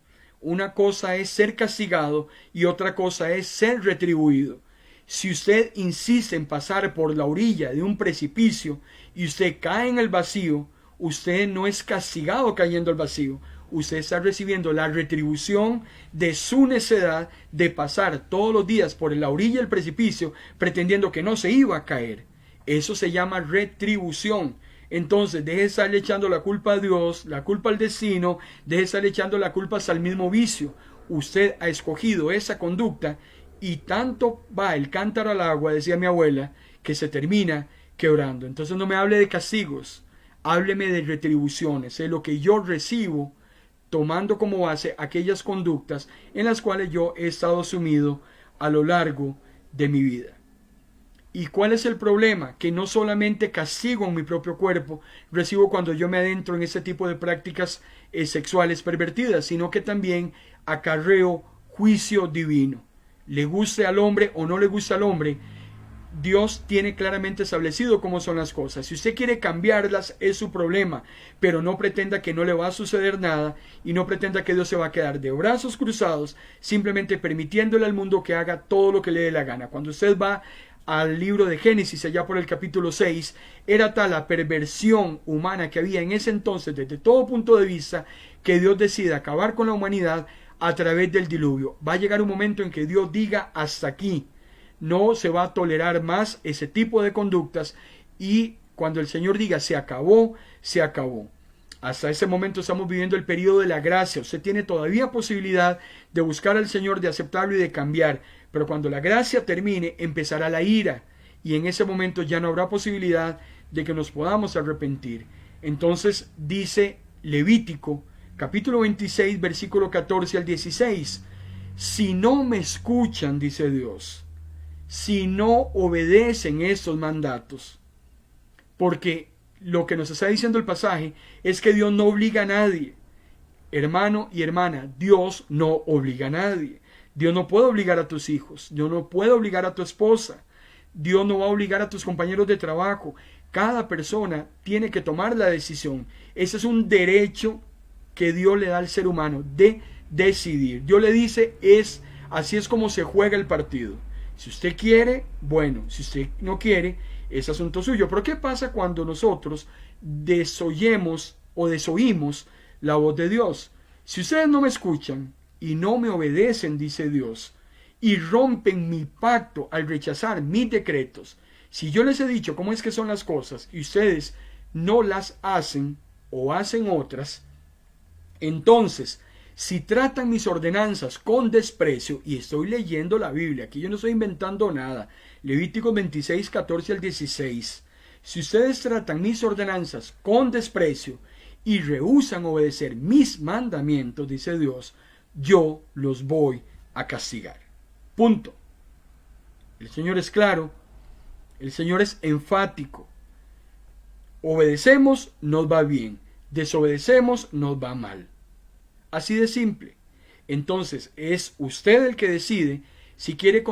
Una cosa es ser castigado y otra cosa es ser retribuido. Si usted insiste en pasar por la orilla de un precipicio y usted cae en el vacío, usted no es castigado cayendo al vacío. Usted está recibiendo la retribución de su necedad de pasar todos los días por la orilla del precipicio pretendiendo que no se iba a caer. Eso se llama retribución. Entonces, deje de estarle echando la culpa a Dios, la culpa al destino, deje de estarle echando la culpa hasta el mismo vicio. Usted ha escogido esa conducta y tanto va el cántaro al agua, decía mi abuela, que se termina quebrando. Entonces no me hable de castigos, hábleme de retribuciones, de lo que yo recibo tomando como base aquellas conductas en las cuales yo he estado sumido a lo largo de mi vida. ¿Y cuál es el problema? Que no solamente castigo en mi propio cuerpo recibo cuando yo me adentro en ese tipo de prácticas sexuales pervertidas, sino que también acarreo juicio divino. Le guste al hombre o no le guste al hombre, Dios tiene claramente establecido cómo son las cosas. Si usted quiere cambiarlas, es su problema, pero no pretenda que no le va a suceder nada y no pretenda que Dios se va a quedar de brazos cruzados simplemente permitiéndole al mundo que haga todo lo que le dé la gana. Cuando usted va al libro de Génesis, allá por el capítulo 6, era tal la perversión humana que había en ese entonces desde todo punto de vista que Dios decide acabar con la humanidad a través del diluvio. Va a llegar un momento en que Dios diga hasta aquí. No se va a tolerar más ese tipo de conductas y cuando el Señor diga se acabó, se acabó. Hasta ese momento estamos viviendo el periodo de la gracia. Usted tiene todavía posibilidad de buscar al Señor, de aceptarlo y de cambiar. Pero cuando la gracia termine, empezará la ira. Y en ese momento ya no habrá posibilidad de que nos podamos arrepentir. Entonces dice Levítico, capítulo 26, versículo 14 al 16. Si no me escuchan, dice Dios, si no obedecen estos mandatos, porque lo que nos está diciendo el pasaje es que Dios no obliga a nadie. Hermano y hermana, Dios no obliga a nadie. Dios no puede obligar a tus hijos, Dios no puede obligar a tu esposa, Dios no va a obligar a tus compañeros de trabajo. Cada persona tiene que tomar la decisión. Ese es un derecho que Dios le da al ser humano de decidir. Dios le dice, así es como se juega el partido. Si usted quiere, bueno, si usted no quiere, es asunto suyo. Pero ¿qué pasa cuando nosotros desoyemos o desoímos la voz de Dios? Si ustedes no me escuchan y no me obedecen, dice Dios, y rompen mi pacto al rechazar mis decretos, si yo les he dicho cómo es que son las cosas y ustedes no las hacen o hacen otras, entonces si tratan mis ordenanzas con desprecio, y estoy leyendo la Biblia, aquí yo no estoy inventando nada, Levíticos 26, 14 al 16, si ustedes tratan mis ordenanzas con desprecio y rehúsan obedecer mis mandamientos, dice Dios, yo los voy a castigar. Punto. El Señor es claro, el Señor es enfático. Obedecemos, nos va bien. Desobedecemos, nos va mal. Así de simple. Entonces es usted el que decide si quiere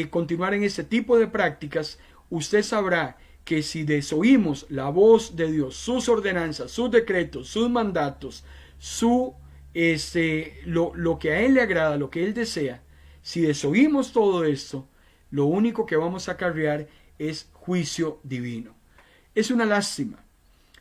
continuar en este tipo de prácticas. Usted sabrá que si desoímos la voz de Dios, sus ordenanzas, sus decretos, sus mandatos, lo que a Él le agrada, lo que Él desea, si desoímos todo esto, lo único que vamos a acarrear es juicio divino. Es una lástima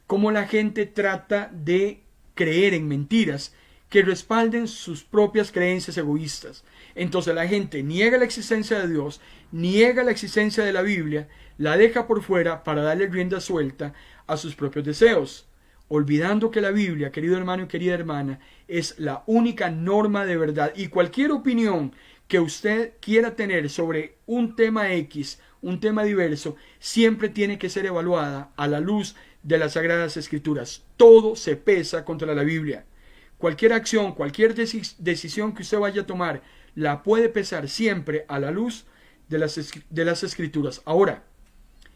cómo la gente trata de creer en mentiras que respalden sus propias creencias egoístas. Entonces la gente niega la existencia de Dios, niega la existencia de la Biblia, la deja por fuera para darle rienda suelta a sus propios deseos, olvidando que la Biblia, querido hermano y querida hermana, es la única norma de verdad, y cualquier opinión que usted quiera tener sobre un tema X, un tema diverso, siempre tiene que ser evaluada a la luz de las Sagradas Escrituras. Todo se pesa contra la Biblia. Cualquier acción, cualquier decisión que usted vaya a tomar, la puede pesar siempre a la luz de las Escrituras. Ahora,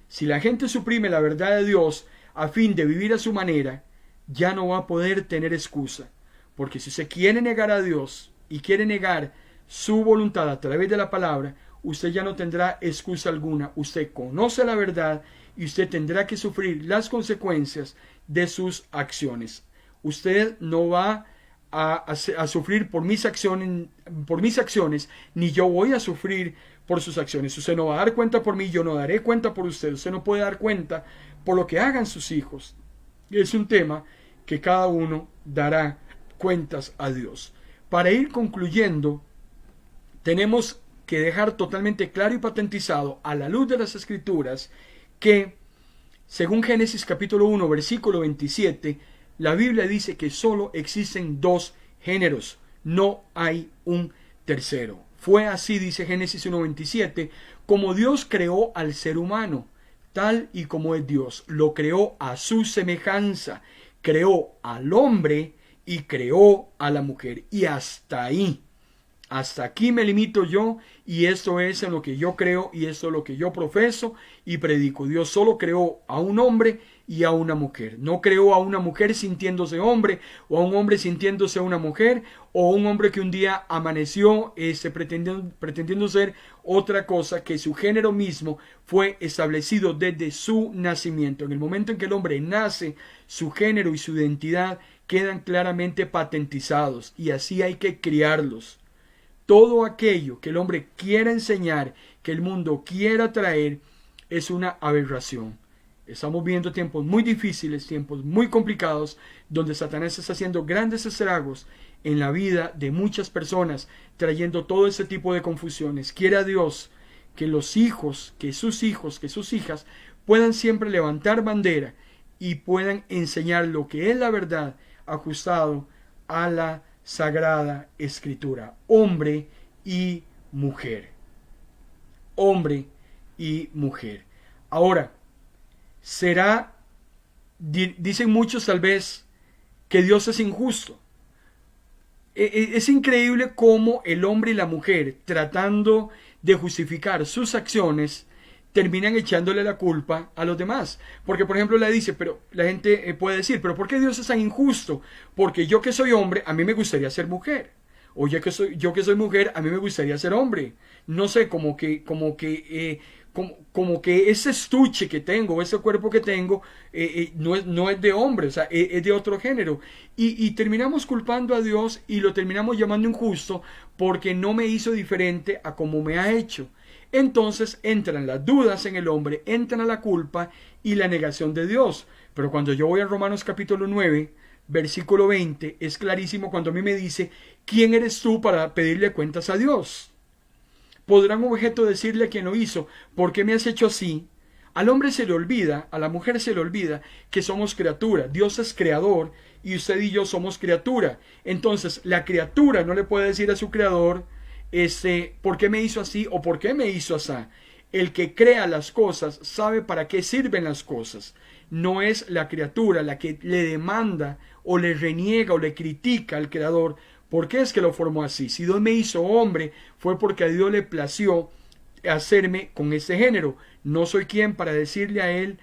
si la gente suprime la verdad de Dios a fin de vivir a su manera, ya no va a poder tener excusa. Porque si se quiere negar a Dios y quiere negar su voluntad a través de la palabra, usted ya no tendrá excusa alguna. Usted conoce la verdad y usted tendrá que sufrir las consecuencias de sus acciones. Usted no va a sufrir por mis acciones, ni yo voy a sufrir por sus acciones. Usted no va a dar cuenta por mí, yo no daré cuenta por usted. Usted no puede dar cuenta por lo que hagan sus hijos. Es un tema que cada uno dará cuentas a Dios. Para ir concluyendo, tenemos que dejar totalmente claro y patentizado a la luz de las Escrituras que, según Génesis capítulo 1, versículo 27, la Biblia dice que solo existen dos géneros, no hay un tercero. Fue así, dice Génesis 1:27, como Dios creó al ser humano, tal y como es Dios, lo creó a su semejanza, creó al hombre y creó a la mujer. Y hasta ahí. Hasta aquí me limito yo, y esto es en lo que yo creo y esto es lo que yo profeso y predico. Dios solo creó a un hombre y a una mujer. No creó a una mujer sintiéndose hombre, o a un hombre sintiéndose una mujer, o un hombre que un día amaneció pretendiendo ser otra cosa, que su género mismo fue establecido desde su nacimiento. En el momento en que el hombre nace, su género y su identidad quedan claramente patentizados, y así hay que criarlos. Todo aquello que el hombre quiera enseñar, que el mundo quiera traer, es una aberración. Estamos viendo tiempos muy difíciles, tiempos muy complicados, donde Satanás está haciendo grandes estragos en la vida de muchas personas, trayendo todo ese tipo de confusiones. Quiera Dios que los hijos, que sus hijas puedan siempre levantar bandera y puedan enseñar lo que es la verdad, ajustado a la Sagrada Escritura. Hombre y mujer. Hombre y mujer. Ahora, dicen muchos tal vez, que Dios es injusto. Es increíble cómo el hombre y la mujer, tratando de justificar sus acciones, terminan echándole la culpa a los demás. Porque, por ejemplo, la gente puede decir, pero ¿por qué Dios es tan injusto? Porque yo que soy hombre, a mí me gustaría ser mujer. O yo que soy mujer, a mí me gustaría ser hombre. No sé, como que ese estuche que tengo, ese cuerpo que tengo, no es de hombre, o sea, es de otro género. Y terminamos culpando a Dios y lo terminamos llamando injusto porque no me hizo diferente a como me ha hecho. Entonces entran las dudas en el hombre, entran la culpa y la negación de Dios. Pero cuando yo voy a Romanos capítulo 9, versículo 20, es clarísimo cuando a mí me dice, ¿quién eres tú para pedirle cuentas a Dios? ¿Podrán un objeto decirle a quien lo hizo, ¿por qué me has hecho así? Al hombre se le olvida, a la mujer se le olvida que somos criatura. Dios es creador y usted y yo somos criatura. Entonces la criatura no le puede decir a su creador, ¿por qué me hizo así o por qué me hizo así? El que crea las cosas sabe para qué sirven las cosas. No es la criatura la que le demanda o le reniega o le critica al creador. ¿Por qué es que lo formó así? Si Dios me hizo hombre, fue porque a Dios le plació hacerme con ese género. No soy quien para decirle a él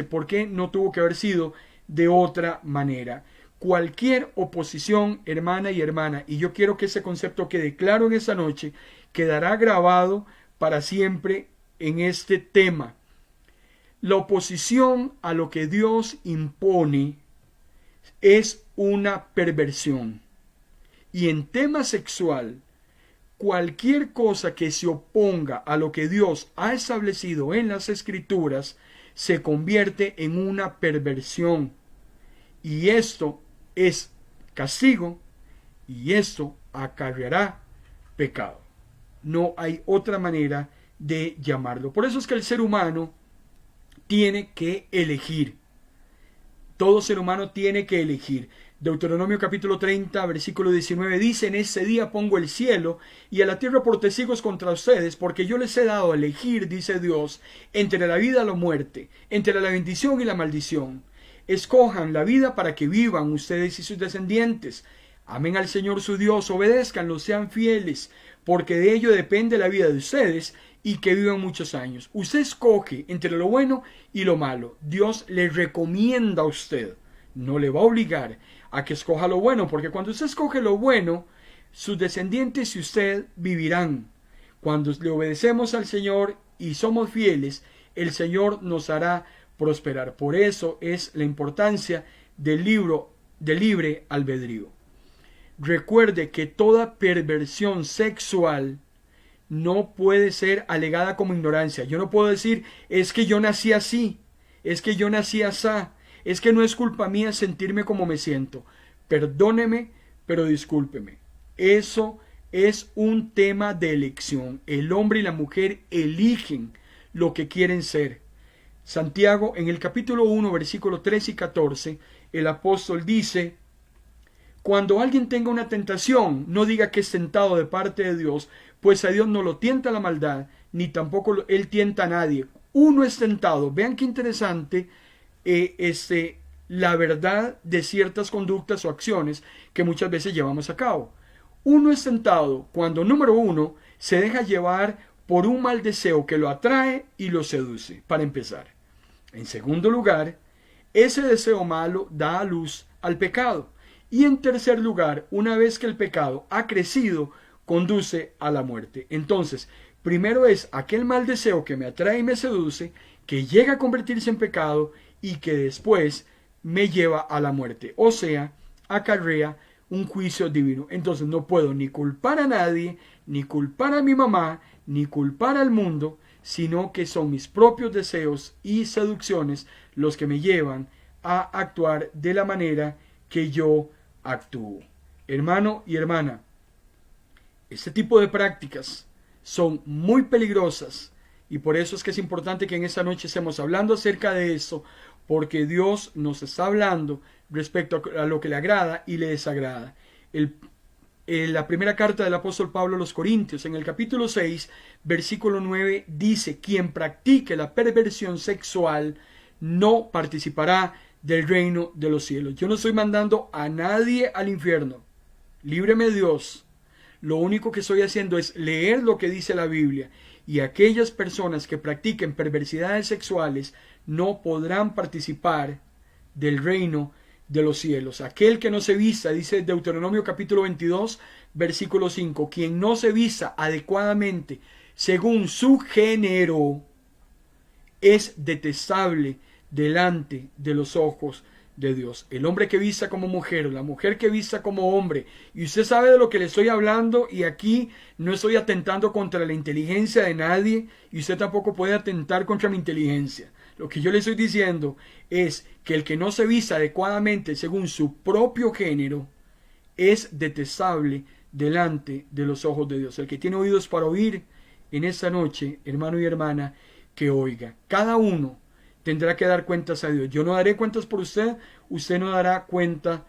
por qué no tuvo que haber sido de otra manera. Cualquier oposición, hermana y hermana, y yo quiero que ese concepto quede claro en esta noche, quedará grabado para siempre en este tema. La oposición a lo que Dios impone es una perversión. Y en tema sexual, cualquier cosa que se oponga a lo que Dios ha establecido en las Escrituras se convierte en una perversión. Y esto es castigo y esto acarreará pecado. No hay otra manera de llamarlo. Por eso es que el ser humano tiene que elegir. Todo ser humano tiene que elegir. Deuteronomio capítulo 30, versículo 19 dice: en ese día pongo el cielo y a la tierra por testigos contra ustedes, porque yo les he dado a elegir, dice Dios, entre la vida y la muerte, entre la bendición y la maldición. Escojan la vida para que vivan ustedes y sus descendientes. Amen al Señor su Dios, obedézcanlo, sean fieles, porque de ello depende la vida de ustedes y que vivan muchos años. Usted escoge entre lo bueno y lo malo. Dios le recomienda a usted, no le va a obligar a que escoja lo bueno, porque cuando usted escoge lo bueno, sus descendientes y usted vivirán. Cuando le obedecemos al Señor y somos fieles, el Señor nos hará prosperar. Por eso es la importancia del libre albedrío. Recuerde que toda perversión sexual no puede ser alegada como ignorancia. Yo no puedo decir, es que yo nací así, es que yo nací asá, es que no es culpa mía sentirme como me siento. Perdóneme, pero discúlpeme. Eso es un tema de elección. El hombre y la mujer eligen lo que quieren ser. Santiago, en el capítulo 1, versículos 3 y 14, el apóstol dice: cuando alguien tenga una tentación, no diga que es tentado de parte de Dios, pues a Dios no lo tienta la maldad, ni tampoco él tienta a nadie. Uno es tentado. Vean qué interesante la verdad de ciertas conductas o acciones que muchas veces llevamos a cabo. Uno es tentado cuando, número uno, se deja llevar por un mal deseo que lo atrae y lo seduce, para empezar. En segundo lugar, ese deseo malo da a luz al pecado. Y en tercer lugar, una vez que el pecado ha crecido, conduce a la muerte. Entonces, primero es aquel mal deseo que me atrae y me seduce, que llega a convertirse en pecado y que después me lleva a la muerte. O sea, acarrea un juicio divino. Entonces no puedo ni culpar a nadie, ni culpar a mi mamá, ni culpar al mundo, sino que son mis propios deseos y seducciones los que me llevan a actuar de la manera que yo actúo. Hermano y hermana, este tipo de prácticas son muy peligrosas y por eso es que es importante que en esta noche estemos hablando acerca de eso, porque Dios nos está hablando respecto a lo que le agrada y le desagrada. La primera carta del apóstol Pablo a los Corintios, en el capítulo 6, versículo 9, dice: quien practique la perversión sexual no participará del reino de los cielos. Yo no estoy mandando a nadie al infierno. Líbreme Dios. Lo único que estoy haciendo es leer lo que dice la Biblia, y aquellas personas que practiquen perversidades sexuales no podrán participar del reino de los cielos. Aquel que no se vista, dice Deuteronomio capítulo 22, versículo 5, quien no se vista adecuadamente según su género es detestable delante de los ojos de Dios. El hombre que vista como mujer, la mujer que vista como hombre, y usted sabe de lo que le estoy hablando, y aquí no estoy atentando contra la inteligencia de nadie, y usted tampoco puede atentar contra mi inteligencia. Lo que yo le estoy diciendo es que el que no se vista adecuadamente según su propio género es detestable delante de los ojos de Dios. El que tiene oídos para oír en esta noche, hermano y hermana, que oiga. Cada uno tendrá que dar cuentas a Dios. Yo no daré cuentas por usted, usted no dará cuenta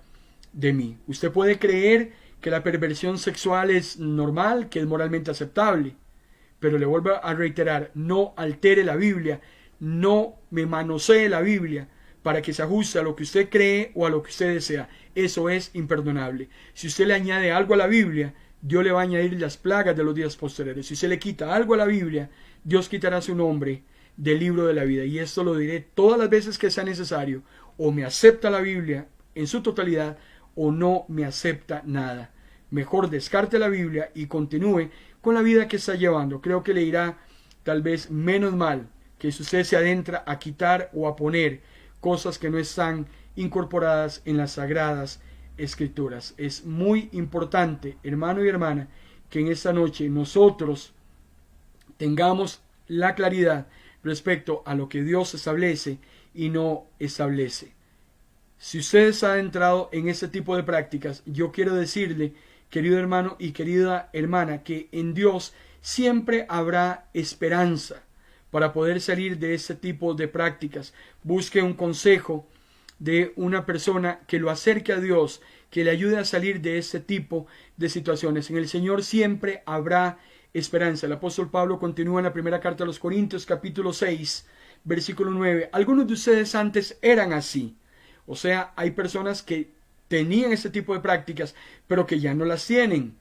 de mí. Usted puede creer que la perversión sexual es normal, que es moralmente aceptable, pero le vuelvo a reiterar, no altere la Biblia, no me manosee la Biblia para que se ajuste a lo que usted cree o a lo que usted desea. Eso es imperdonable. Si usted le añade algo a la Biblia, Dios le va a añadir las plagas de los días posteriores. Si usted le quita algo a la Biblia, Dios quitará su nombre del libro de la vida. Y esto lo diré todas las veces que sea necesario. O me acepta la Biblia en su totalidad o no me acepta nada. Mejor descarte la Biblia y continúe con la vida que está llevando. Creo que le irá tal vez menos mal que si usted se adentra a quitar o a poner cosas que no están incorporadas en las sagradas escrituras. Es muy importante, hermano y hermana, que en esta noche nosotros tengamos la claridad respecto a lo que Dios establece y no establece. Si usted está adentrado en este tipo de prácticas, yo quiero decirle, querido hermano y querida hermana, que en Dios siempre habrá esperanza para poder salir de este tipo de prácticas. Busque un consejo de una persona que lo acerque a Dios, que le ayude a salir de este tipo de situaciones. En el Señor siempre habrá esperanza. El apóstol Pablo continúa en la primera carta a los Corintios, capítulo 6, versículo 9. Algunos de ustedes antes eran así. O sea, hay personas que tenían este tipo de prácticas, pero que ya no las tienen.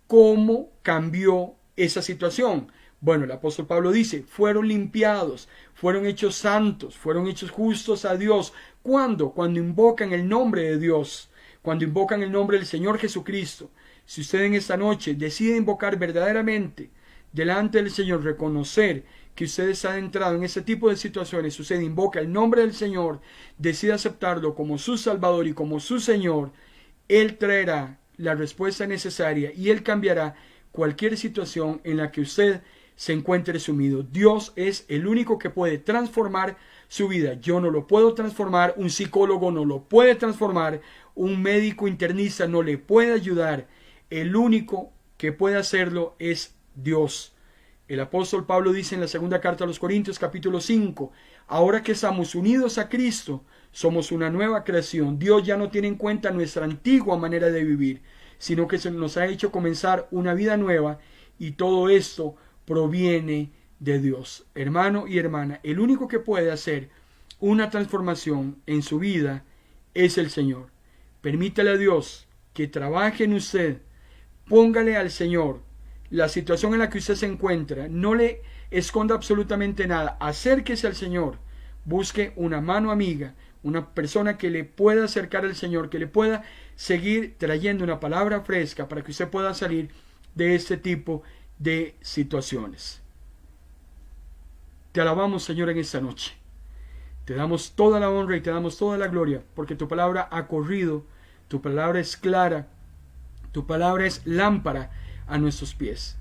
¿Cómo cambió esa situación? Bueno, el apóstol Pablo dice, fueron limpiados, fueron hechos santos, fueron hechos justos a Dios. ¿Cuándo? Cuando invocan el nombre de Dios, cuando invocan el nombre del Señor Jesucristo. Si usted en esta noche decide invocar verdaderamente delante del Señor, reconocer que usted está adentrado en ese tipo de situaciones, usted invoca el nombre del Señor, decide aceptarlo como su Salvador y como su Señor, Él traerá la respuesta necesaria y Él cambiará cualquier situación en la que usted se encuentre sumido. Dios es el único que puede transformar su vida. Yo no lo puedo transformar, un psicólogo no lo puede transformar, un médico internista no le puede ayudar. El único que puede hacerlo es Dios. El apóstol Pablo dice en la segunda carta a los Corintios, capítulo 5, ahora que estamos unidos a Cristo, somos una nueva creación. Dios ya no tiene en cuenta nuestra antigua manera de vivir, sino que se nos ha hecho comenzar una vida nueva, y todo esto proviene de Dios. Hermano y hermana, el único que puede hacer una transformación en su vida es el Señor. Permítale a Dios que trabaje en usted. Póngale al Señor la situación en la que usted se encuentra. No le esconda absolutamente nada. Acérquese al Señor. Busque una mano amiga, una persona que le pueda acercar al Señor, que le pueda seguir trayendo una palabra fresca para que usted pueda salir de este tipo de situaciones. Te alabamos, Señor, en esta noche. Te damos toda la honra y te damos toda la gloria, porque tu palabra ha corrido, tu palabra es clara, tu palabra es lámpara a nuestros pies.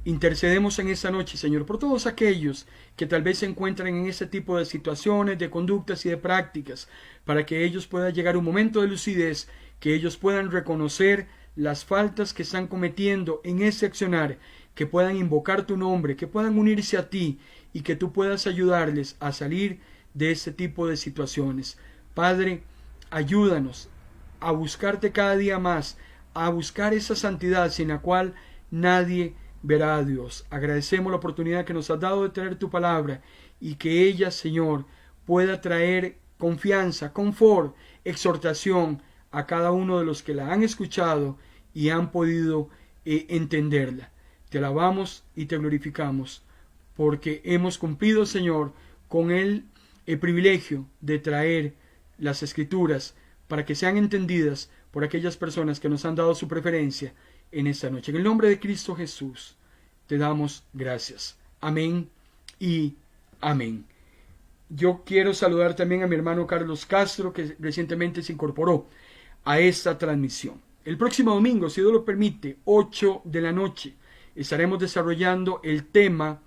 Intercedemos en esta noche, Señor, por todos aquellos que tal vez se encuentran en este tipo de situaciones, de conductas y de prácticas, para que ellos puedan llegar a un momento de lucidez, que ellos puedan reconocer las faltas que están cometiendo en ese accionar, que puedan invocar tu nombre, que puedan unirse a ti y que tú puedas ayudarles a salir de este tipo de situaciones. Padre, ayúdanos a buscarte cada día más, a buscar esa santidad sin la cual nadie verá a Dios. Agradecemos la oportunidad que nos has dado de tener tu palabra y que ella, Señor, pueda traer confianza, confort, exhortación a cada uno de los que la han escuchado y han podido entenderla. Te alabamos y te glorificamos porque hemos cumplido, Señor, con el privilegio de traer las Escrituras para que sean entendidas por aquellas personas que nos han dado su preferencia en esta noche. En el nombre de Cristo Jesús te damos gracias. Amén y amén. Yo quiero saludar también a mi hermano Carlos Castro, que recientemente se incorporó a esta transmisión. El próximo domingo, si Dios lo permite, 8 de la noche, estaremos desarrollando el tema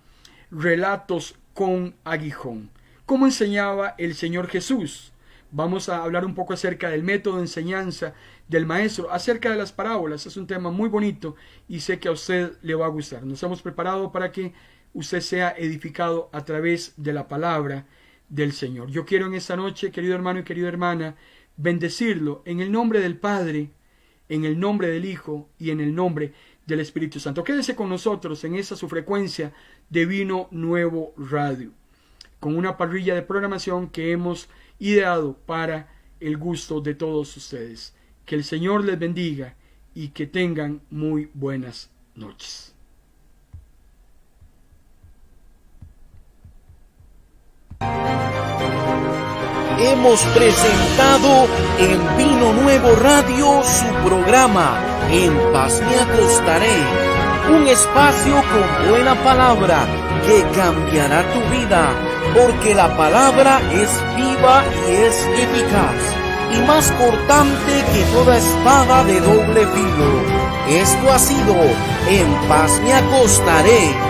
Relatos con aguijón. ¿Cómo enseñaba el Señor Jesús? Vamos a hablar un poco acerca del método de enseñanza del Maestro, acerca de las parábolas. Es un tema muy bonito y sé que a usted le va a gustar. Nos hemos preparado para que usted sea edificado a través de la palabra del Señor. Yo quiero en esta noche, querido hermano y querida hermana, bendecirlo en el nombre del Padre, en el nombre del Hijo y en el nombre del Espíritu Santo. Quédese con nosotros en esta su frecuencia de Vino Nuevo Radio, con una parrilla de programación que hemos ideado para el gusto de todos ustedes. Que el Señor les bendiga y que tengan muy buenas noches. Hemos presentado en Vino Nuevo Radio su programa En Paz Me Acostaré, un espacio con buena palabra que cambiará tu vida, porque la palabra es viva y es eficaz, y más cortante que toda espada de doble filo. Esto ha sido En Paz Me Acostaré.